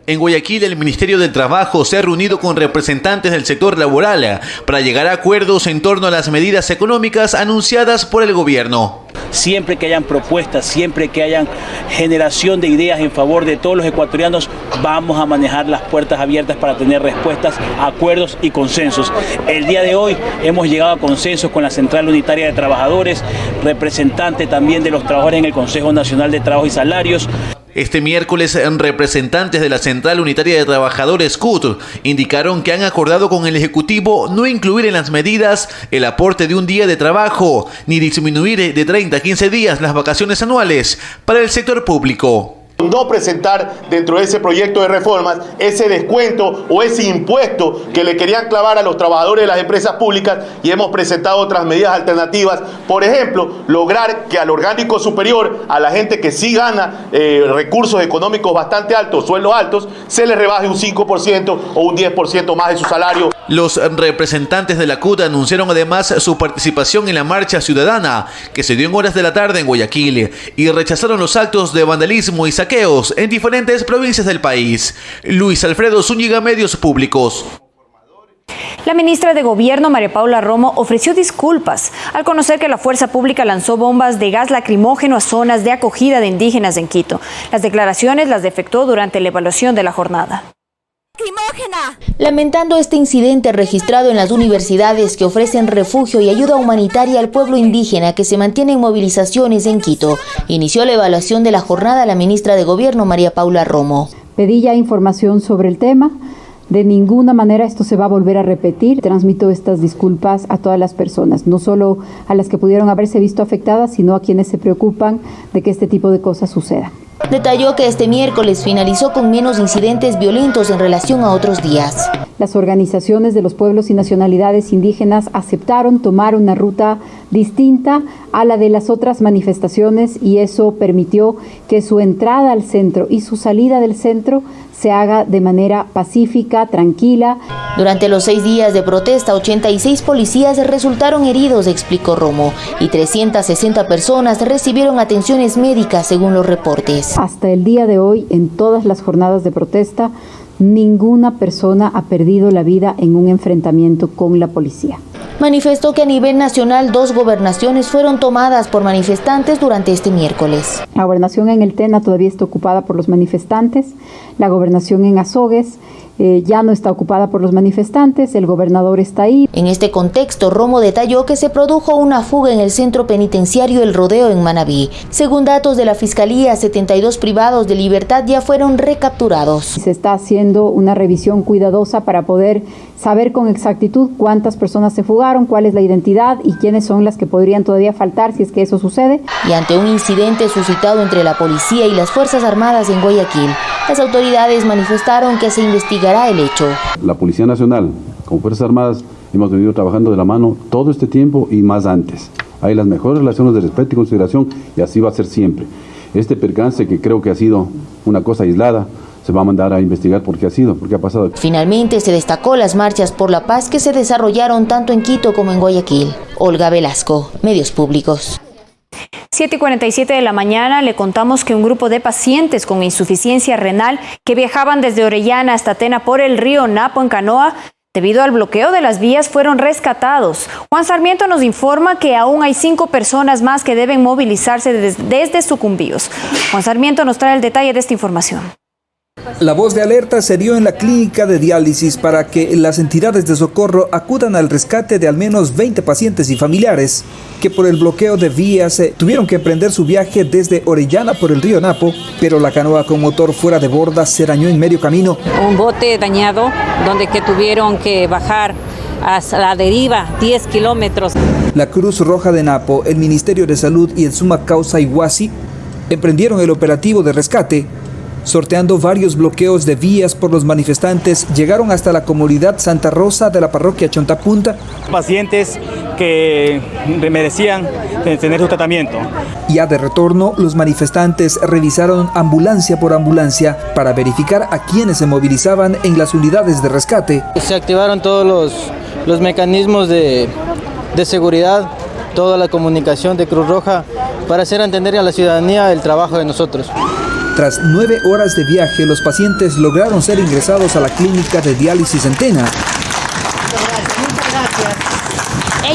En Guayaquil, el Ministerio del Trabajo se ha reunido con representantes del sector laboral para llegar a acuerdos en torno a las medidas económicas anunciadas por el gobierno. Siempre que hayan propuestas, siempre que hayan generación de ideas en favor de todos los ecuatorianos, vamos a manejar las puertas abiertas para tener respuestas, acuerdos y consensos. El día de hoy hemos llegado a consensos con la Central Unitaria de Trabajadores, representante también de los trabajadores en el Consejo Nacional de Trabajo y Salarios. Este miércoles, representantes de la Central Unitaria de Trabajadores CUT indicaron que han acordado con el Ejecutivo no incluir en las medidas el aporte de un día de trabajo, ni disminuir de 30 a 15 días las vacaciones anuales para el sector público. No presentar dentro de ese proyecto de reformas ese descuento o ese impuesto que le querían clavar a los trabajadores de las empresas públicas, y hemos presentado otras medidas alternativas. Por ejemplo, lograr que al orgánico superior, a la gente que sí gana recursos económicos bastante altos, sueldos altos, se les rebaje un 5% o un 10% más de su salario. Los representantes de la CUT anunciaron además su participación en la marcha ciudadana que se dio en horas de la tarde en Guayaquil y rechazaron los actos de vandalismo y saqueos en diferentes provincias del país. Luis Alfredo Zúñiga, Medios Públicos. La ministra de Gobierno, María Paula Romo, ofreció disculpas al conocer que la fuerza pública lanzó bombas de gas lacrimógeno a zonas de acogida de indígenas en Quito. Las declaraciones las efectuó durante la evaluación de la jornada. Lamentando este incidente registrado en las universidades que ofrecen refugio y ayuda humanitaria al pueblo indígena que se mantiene en movilizaciones en Quito, inició la evaluación de la jornada la ministra de Gobierno, María Paula Romo. Pedí ya información sobre el tema. De ninguna manera esto se va a volver a repetir. Transmito estas disculpas a todas las personas, no solo a las que pudieron haberse visto afectadas, sino a quienes se preocupan de que este tipo de cosas sucedan. Detalló que este miércoles finalizó con menos incidentes violentos en relación a otros días. Las organizaciones de los pueblos y nacionalidades indígenas aceptaron tomar una ruta distinta a la de las otras manifestaciones, y eso permitió que su entrada al centro y su salida del centro se haga de manera pacífica, tranquila. Durante los 6 días de protesta, 86 policías resultaron heridos, explicó Romo, y 360 personas recibieron atenciones médicas según los reportes. Hasta el día de hoy, en todas las jornadas de protesta, ninguna persona ha perdido la vida en un enfrentamiento con la policía. Manifestó que a nivel nacional 2 gobernaciones fueron tomadas por manifestantes durante este miércoles. La gobernación en el Tena todavía está ocupada por los manifestantes. La gobernación en Azogues ya no está ocupada por los manifestantes, el gobernador está ahí. En este contexto, Romo detalló que se produjo una fuga en el centro penitenciario El Rodeo en Manabí. Según datos de la Fiscalía, 72 privados de libertad ya fueron recapturados. Se está haciendo una revisión cuidadosa para poder saber con exactitud cuántas personas se fugaron, cuál es la identidad y quiénes son las que podrían todavía faltar si es que eso sucede. Y ante un incidente suscitado entre la policía y las Fuerzas Armadas en Guayaquil, las autoridades manifestaron que se investigará el hecho. La Policía Nacional, con Fuerzas Armadas, hemos venido trabajando de la mano todo este tiempo y más antes. Hay las mejores relaciones de respeto y consideración, y así va a ser siempre. Este percance, que creo que ha sido una cosa aislada, se va a mandar a investigar por qué ha pasado. Finalmente se destacó las marchas por la paz que se desarrollaron tanto en Quito como en Guayaquil. Olga Velasco, Medios Públicos. 7:47 de la mañana le contamos que un grupo de pacientes con insuficiencia renal que viajaban desde Orellana hasta Tena por el río Napo en canoa, debido al bloqueo de las vías, fueron rescatados. Juan Sarmiento nos informa que aún hay 5 personas más que deben movilizarse desde Sucumbíos. Juan Sarmiento nos trae el detalle de esta información. La voz de alerta se dio en la clínica de diálisis para que las entidades de socorro acudan al rescate de al menos 20 pacientes y familiares que por el bloqueo de vías tuvieron que emprender su viaje desde Orellana por el río Napo, pero la canoa con motor fuera de borda se dañó en medio camino. Un bote dañado donde que tuvieron que bajar hasta la deriva 10 kilómetros. La Cruz Roja de Napo, el Ministerio de Salud y el Suma Causa Iguasi emprendieron el operativo de rescate. Sorteando varios bloqueos de vías por los manifestantes, llegaron hasta la comunidad Santa Rosa de la parroquia Chontapunta. Pacientes que merecían tener su tratamiento. Ya de retorno, los manifestantes revisaron ambulancia por ambulancia para verificar a quienes se movilizaban en las unidades de rescate. Se activaron todos los mecanismos de seguridad, toda la comunicación de Cruz Roja para hacer entender a la ciudadanía el trabajo de nosotros. Tras 9 horas de viaje, los pacientes lograron ser ingresados a la clínica de diálisis en Tena.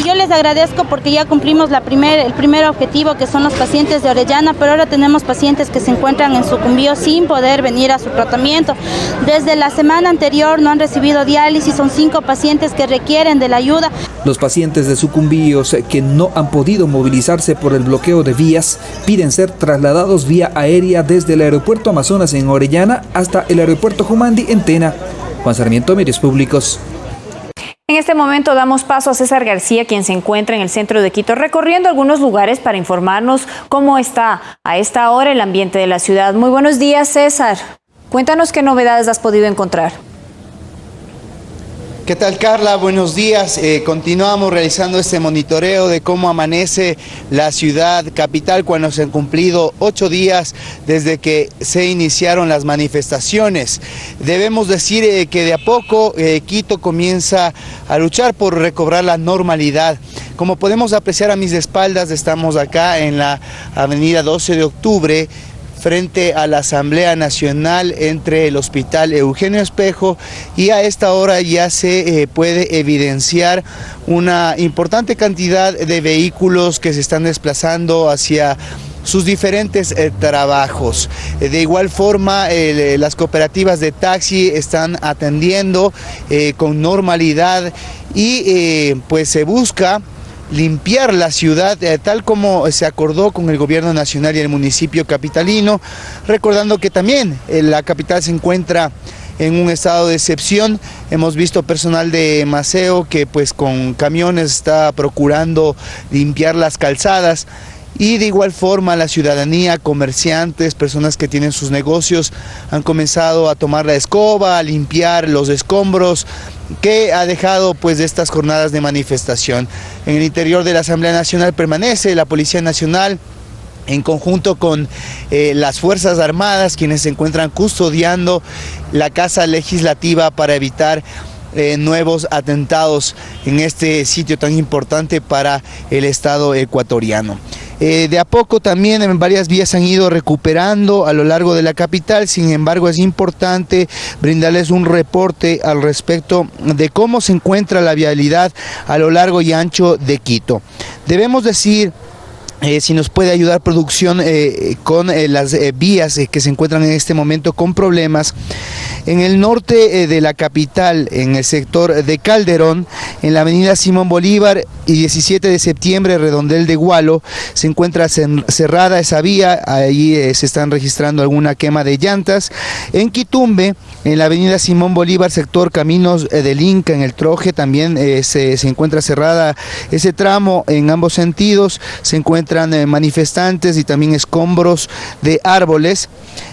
Yo les agradezco porque ya cumplimos el primer objetivo, que son los pacientes de Orellana, pero ahora tenemos pacientes que se encuentran en Sucumbíos sin poder venir a su tratamiento. Desde la semana anterior no han recibido diálisis, son 5 pacientes que requieren de la ayuda. Los pacientes de Sucumbíos que no han podido movilizarse por el bloqueo de vías piden ser trasladados vía aérea desde el aeropuerto Amazonas en Orellana hasta el aeropuerto Jumandi en Tena. Juan Sarmiento, Medios Públicos. En este momento damos paso a César García, quien se encuentra en el centro de Quito, recorriendo algunos lugares para informarnos cómo está a esta hora el ambiente de la ciudad. Muy buenos días, César. Cuéntanos qué novedades has podido encontrar. ¿Qué tal, Carla? Buenos días. Continuamos realizando este monitoreo de cómo amanece la ciudad capital cuando se han cumplido 8 días desde que se iniciaron las manifestaciones. Debemos decir que de a poco Quito comienza a luchar por recobrar la normalidad. Como podemos apreciar a mis espaldas, estamos acá en la avenida 12 de octubre, frente a la Asamblea Nacional entre el Hospital Eugenio Espejo, y a esta hora ya se puede evidenciar una importante cantidad de vehículos que se están desplazando hacia sus diferentes trabajos. De igual forma, las cooperativas de taxi están atendiendo con normalidad y pues se busca limpiar la ciudad tal como se acordó con el gobierno nacional y el municipio capitalino, recordando que también la capital se encuentra en un estado de excepción. Hemos visto personal de Maceo que pues con camiones está procurando limpiar las calzadas, y de igual forma la ciudadanía, comerciantes, personas que tienen sus negocios han comenzado a tomar la escoba, a limpiar los escombros que ha dejado pues de estas jornadas de manifestación. En el interior de la Asamblea Nacional permanece la Policía Nacional en conjunto con las Fuerzas Armadas, quienes se encuentran custodiando la Casa Legislativa para evitar nuevos atentados en este sitio tan importante para el Estado ecuatoriano. De a poco también en varias vías se han ido recuperando a lo largo de la capital. Sin embargo, es importante brindarles un reporte al respecto de cómo se encuentra la vialidad a lo largo y ancho de Quito. Debemos decir, si nos puede ayudar producción con las vías que se encuentran en este momento con problemas. En el norte de la capital, en el sector de Calderón, en la avenida Simón Bolívar y 17 de septiembre, Redondel de Gualo, se encuentra cerrada esa vía. Ahí se están registrando alguna quema de llantas. En Quitumbe, en la avenida Simón Bolívar, sector Caminos del Inca, en el Troje, también se encuentra cerrada ese tramo en ambos sentidos. Se encuentra encuentran manifestantes y también escombros de árboles.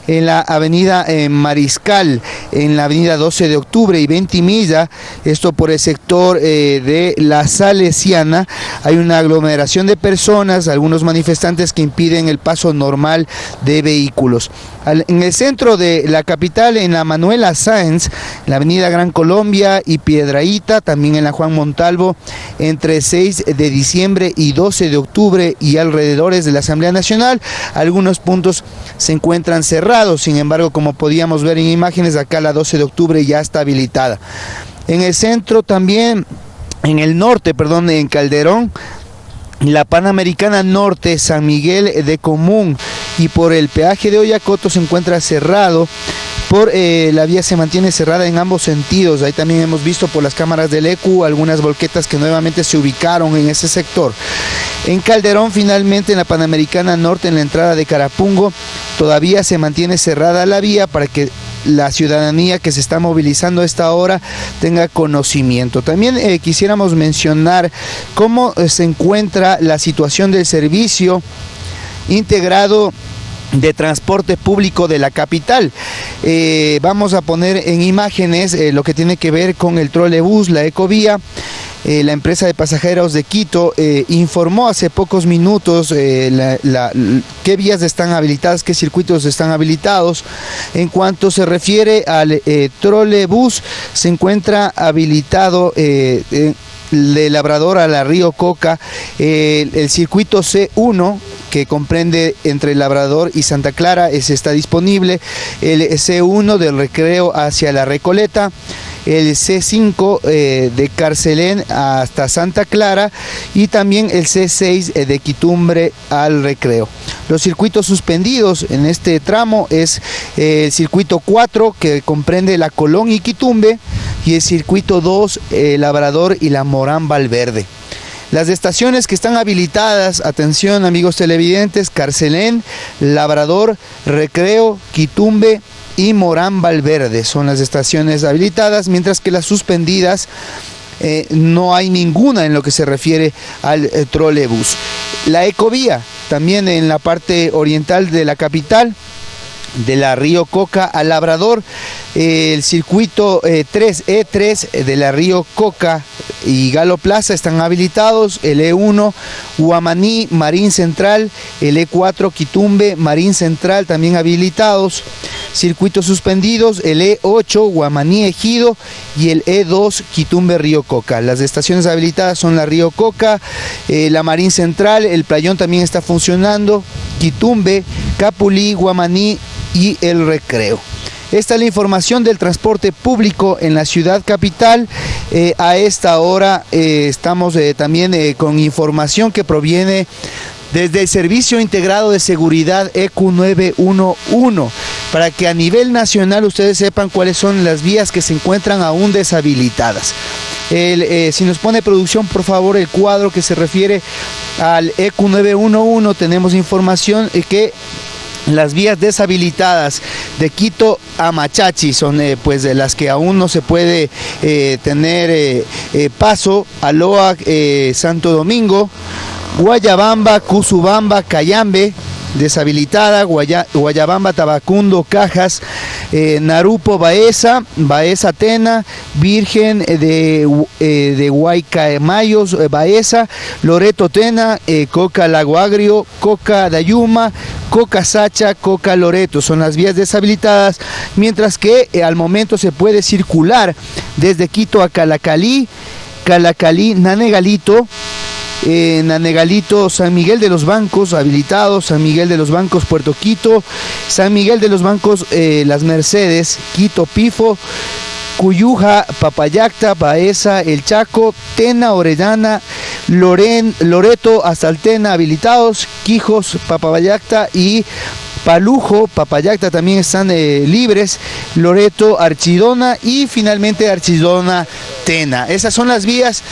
En la avenida Mariscal, en la avenida 12 de octubre y Ventimilla, esto por el sector de la Salesiana, hay una aglomeración de personas, algunos manifestantes que impiden el paso normal de vehículos. En el centro de la capital, en la Manuela Sáenz, en la avenida Gran Colombia y Piedrahíta, también en la Juan Montalvo, entre 6 de diciembre y 12 de octubre y alrededores de la Asamblea Nacional, algunos puntos se encuentran cerrados. Sin embargo, como podíamos ver en imágenes, acá la 12 de octubre ya está habilitada. En el centro también, en el norte, perdón, en Calderón, la Panamericana Norte, San Miguel de Común y por el peaje de Oyacoto se encuentra cerrado. La vía se mantiene cerrada en ambos sentidos. Ahí también hemos visto por las cámaras del ECU algunas volquetas que nuevamente se ubicaron en ese sector. En Calderón, finalmente, en la Panamericana Norte, en la entrada de Carapungo, todavía se mantiene cerrada la vía para que la ciudadanía que se está movilizando a esta hora tenga conocimiento. También quisiéramos mencionar cómo se encuentra la situación del servicio integrado de transporte público de la capital. Vamos a poner en imágenes lo que tiene que ver con el trolebús, la Ecovía. La empresa de pasajeros de Quito informó hace pocos minutos qué vías están habilitadas, qué circuitos están habilitados. En cuanto se refiere al trolebús, se encuentra habilitado de Labrador a la Río Coca el circuito C1, que comprende entre Labrador y Santa Clara, ese está disponible. El C1 del Recreo hacia la Recoleta, el C5 de Carcelén hasta Santa Clara y también el C6 de Quitumbre al Recreo. Los circuitos suspendidos en este tramo es el circuito 4, que comprende la Colón y Quitumbe, y el circuito 2, Labrador y la Morán Valverde. Las estaciones que están habilitadas, atención amigos televidentes, Carcelén, Labrador, Recreo, Quitumbe y Morán Valverde son las estaciones habilitadas, mientras que las suspendidas no hay ninguna en lo que se refiere al trolebús. La Ecovía, también en la parte oriental de la capital, de la Río Coca al Labrador, el circuito 3E3 de la Río Coca y Galo Plaza están habilitados, el E1 Huamaní, Marín Central, el E4 Quitumbe, Marín Central también habilitados. Circuitos suspendidos, el E8 Huamaní Ejido y el E2 Quitumbe Río Coca. Las estaciones habilitadas son la Río Coca, la Marín Central, el Playón también está funcionando, Quitumbe, Capulí, Huamaní y el Recreo. Esta es la información del transporte público en la ciudad capital. A esta hora estamos también con información que proviene desde el Servicio Integrado de Seguridad ECU 911, para que a nivel nacional ustedes sepan cuáles son las vías que se encuentran aún deshabilitadas. Si nos pone producción, por favor, el cuadro que se refiere al ECU 911, tenemos información que las vías deshabilitadas de Quito a Machachi son pues de las que aún no se puede tener paso. Aloa, Santo Domingo, Guayabamba, Cusubamba, Cayambe, deshabilitada, Guayabamba, Tabacundo, Cajas, Narupo, Baeza, Baeza, Tena, Virgen de Huaycamayos, Baeza, Loreto, Tena, Coca, Lago Agrio, Coca, Dayuma, Coca, Sacha, Coca, Loreto, son las vías deshabilitadas, mientras que al momento se puede circular desde Quito a Calacalí, Nanegalito, Nanegalito, San Miguel de los Bancos habilitados, San Miguel de los Bancos, Puerto Quito, San Miguel de los Bancos, Las Mercedes, Quito, Pifo, Cuyuja, Papayacta, Baeza, El Chaco, Tena, Orellana, Loreto hasta el Tena habilitados, Quijos, Papayacta y Palujo, Papayacta también están libres, Loreto, Archidona y finalmente Archidona-Tena. Esas son las vías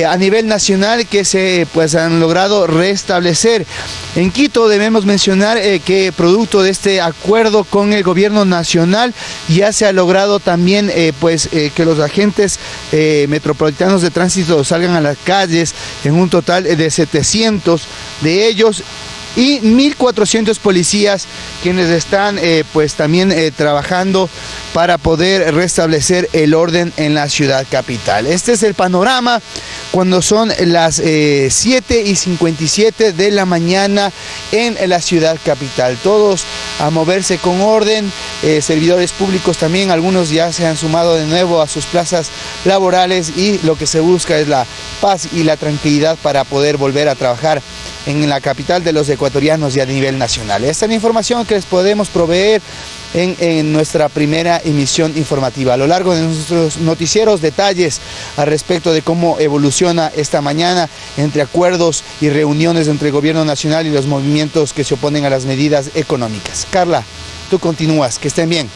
a nivel nacional que se han logrado restablecer. En Quito debemos mencionar que producto de este acuerdo con el gobierno nacional ya se ha logrado también que los agentes metropolitanos de tránsito salgan a las calles en un total de 700 de ellos y 1.400 policías quienes están también trabajando para poder restablecer el orden en la ciudad capital. Este es el panorama cuando son las 7:57 de la mañana en la ciudad capital. Todos a moverse con orden, servidores públicos también, algunos ya se han sumado de nuevo a sus plazas laborales y lo que se busca es la paz y la tranquilidad para poder volver a trabajar en la capital de los ecuatorianos y a nivel nacional. Esta es la información que les podemos proveer en nuestra primera emisión informativa. A lo largo de nuestros noticieros, detalles al respecto de cómo evoluciona esta mañana entre acuerdos y reuniones entre el gobierno nacional y los movimientos que se oponen a las medidas económicas. Carla, tú continúas, que estén bien.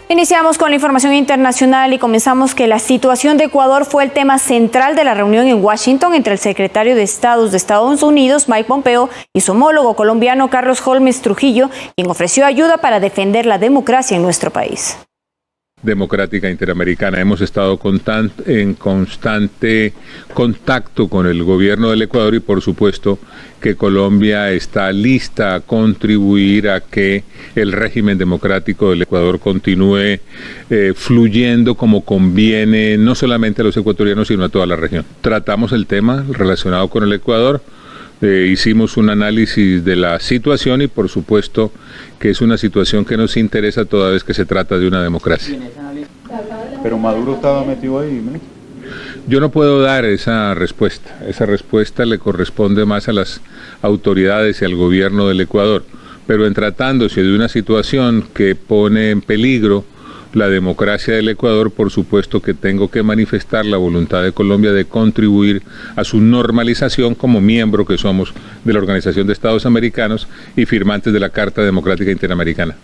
Iniciamos con la información internacional y comenzamos que la situación de Ecuador fue el tema central de la reunión en Washington entre el secretario de Estado de Estados Unidos, Mike Pompeo, y su homólogo colombiano, Carlos Holmes Trujillo, quien ofreció ayuda para defender la democracia en nuestro país. Democrática Interamericana. Hemos estado en constante contacto con el gobierno del Ecuador y por supuesto que Colombia está lista a contribuir a que el régimen democrático del Ecuador continúe fluyendo como conviene no solamente a los ecuatorianos sino a toda la región. Tratamos el tema relacionado con el Ecuador. Hicimos un análisis de la situación y por supuesto que es una situación que nos interesa toda vez que se trata de una democracia. Pero Maduro estaba metido ahí, ¿no? Yo no puedo dar esa respuesta le corresponde más a las autoridades y al gobierno del Ecuador, pero en tratándose de una situación que pone en peligro la democracia del Ecuador, por supuesto que tengo que manifestar la voluntad de Colombia de contribuir a su normalización como miembro que somos de la Organización de Estados Americanos y firmantes de la Carta Democrática Interamericana.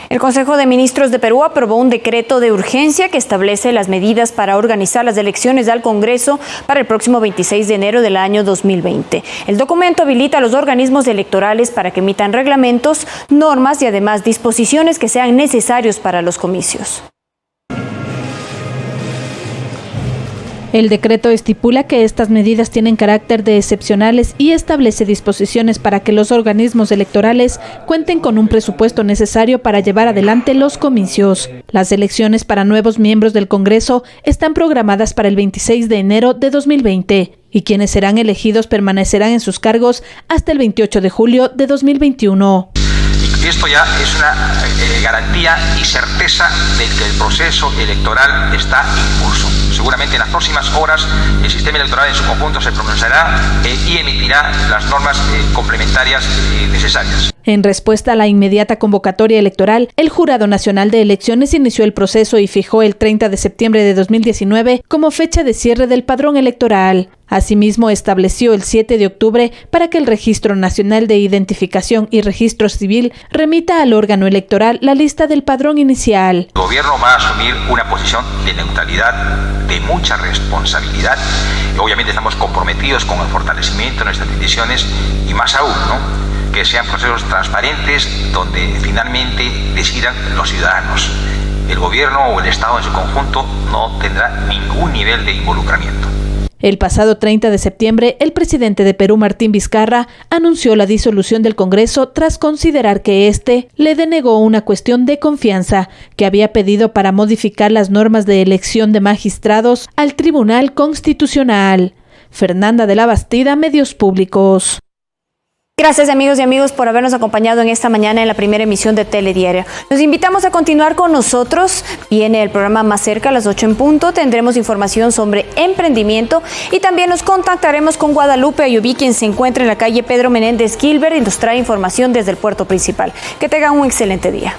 El Consejo de Ministros de Perú aprobó un decreto de urgencia que establece las medidas para organizar las elecciones al Congreso para el próximo 26 de enero del año 2020. El documento habilita a los organismos electorales para que emitan reglamentos, normas y además disposiciones que sean necesarios para los comicios. El decreto estipula que estas medidas tienen carácter de excepcionales y establece disposiciones para que los organismos electorales cuenten con un presupuesto necesario para llevar adelante los comicios. Las elecciones para nuevos miembros del Congreso están programadas para el 26 de enero de 2020 y quienes serán elegidos permanecerán en sus cargos hasta el 28 de julio de 2021. Esto ya es una garantía y certeza de que el proceso electoral está en curso. Seguramente en las próximas horas el sistema electoral en su conjunto se pronunciará y emitirá las normas complementarias necesarias. En respuesta a la inmediata convocatoria electoral, el Jurado Nacional de Elecciones inició el proceso y fijó el 30 de septiembre de 2019 como fecha de cierre del padrón electoral. Asimismo, estableció el 7 de octubre para que el Registro Nacional de Identificación y Registro Civil remita al órgano electoral la lista del padrón inicial. El gobierno va a asumir una posición de neutralidad, de mucha responsabilidad. Obviamente estamos comprometidos con el fortalecimiento de nuestras decisiones y más aún, ¿no?, que sean procesos transparentes donde finalmente decidan los ciudadanos. El gobierno o el Estado en su conjunto no tendrá ningún nivel de involucramiento. El pasado 30 de septiembre, el presidente de Perú, Martín Vizcarra, anunció la disolución del Congreso tras considerar que éste le denegó una cuestión de confianza que había pedido para modificar las normas de elección de magistrados al Tribunal Constitucional. Fernanda de la Bastida, Medios Públicos. Gracias amigos y amigos por habernos acompañado en esta mañana en la primera emisión de Telediario. Los invitamos a continuar con nosotros. Viene el programa Más Cerca a las 8 en punto. Tendremos información sobre emprendimiento y también nos contactaremos con Guadalupe Ayubí, quien se encuentra en la calle Pedro Menéndez Gilbert y nos trae información desde el puerto principal. Que tengan un excelente día.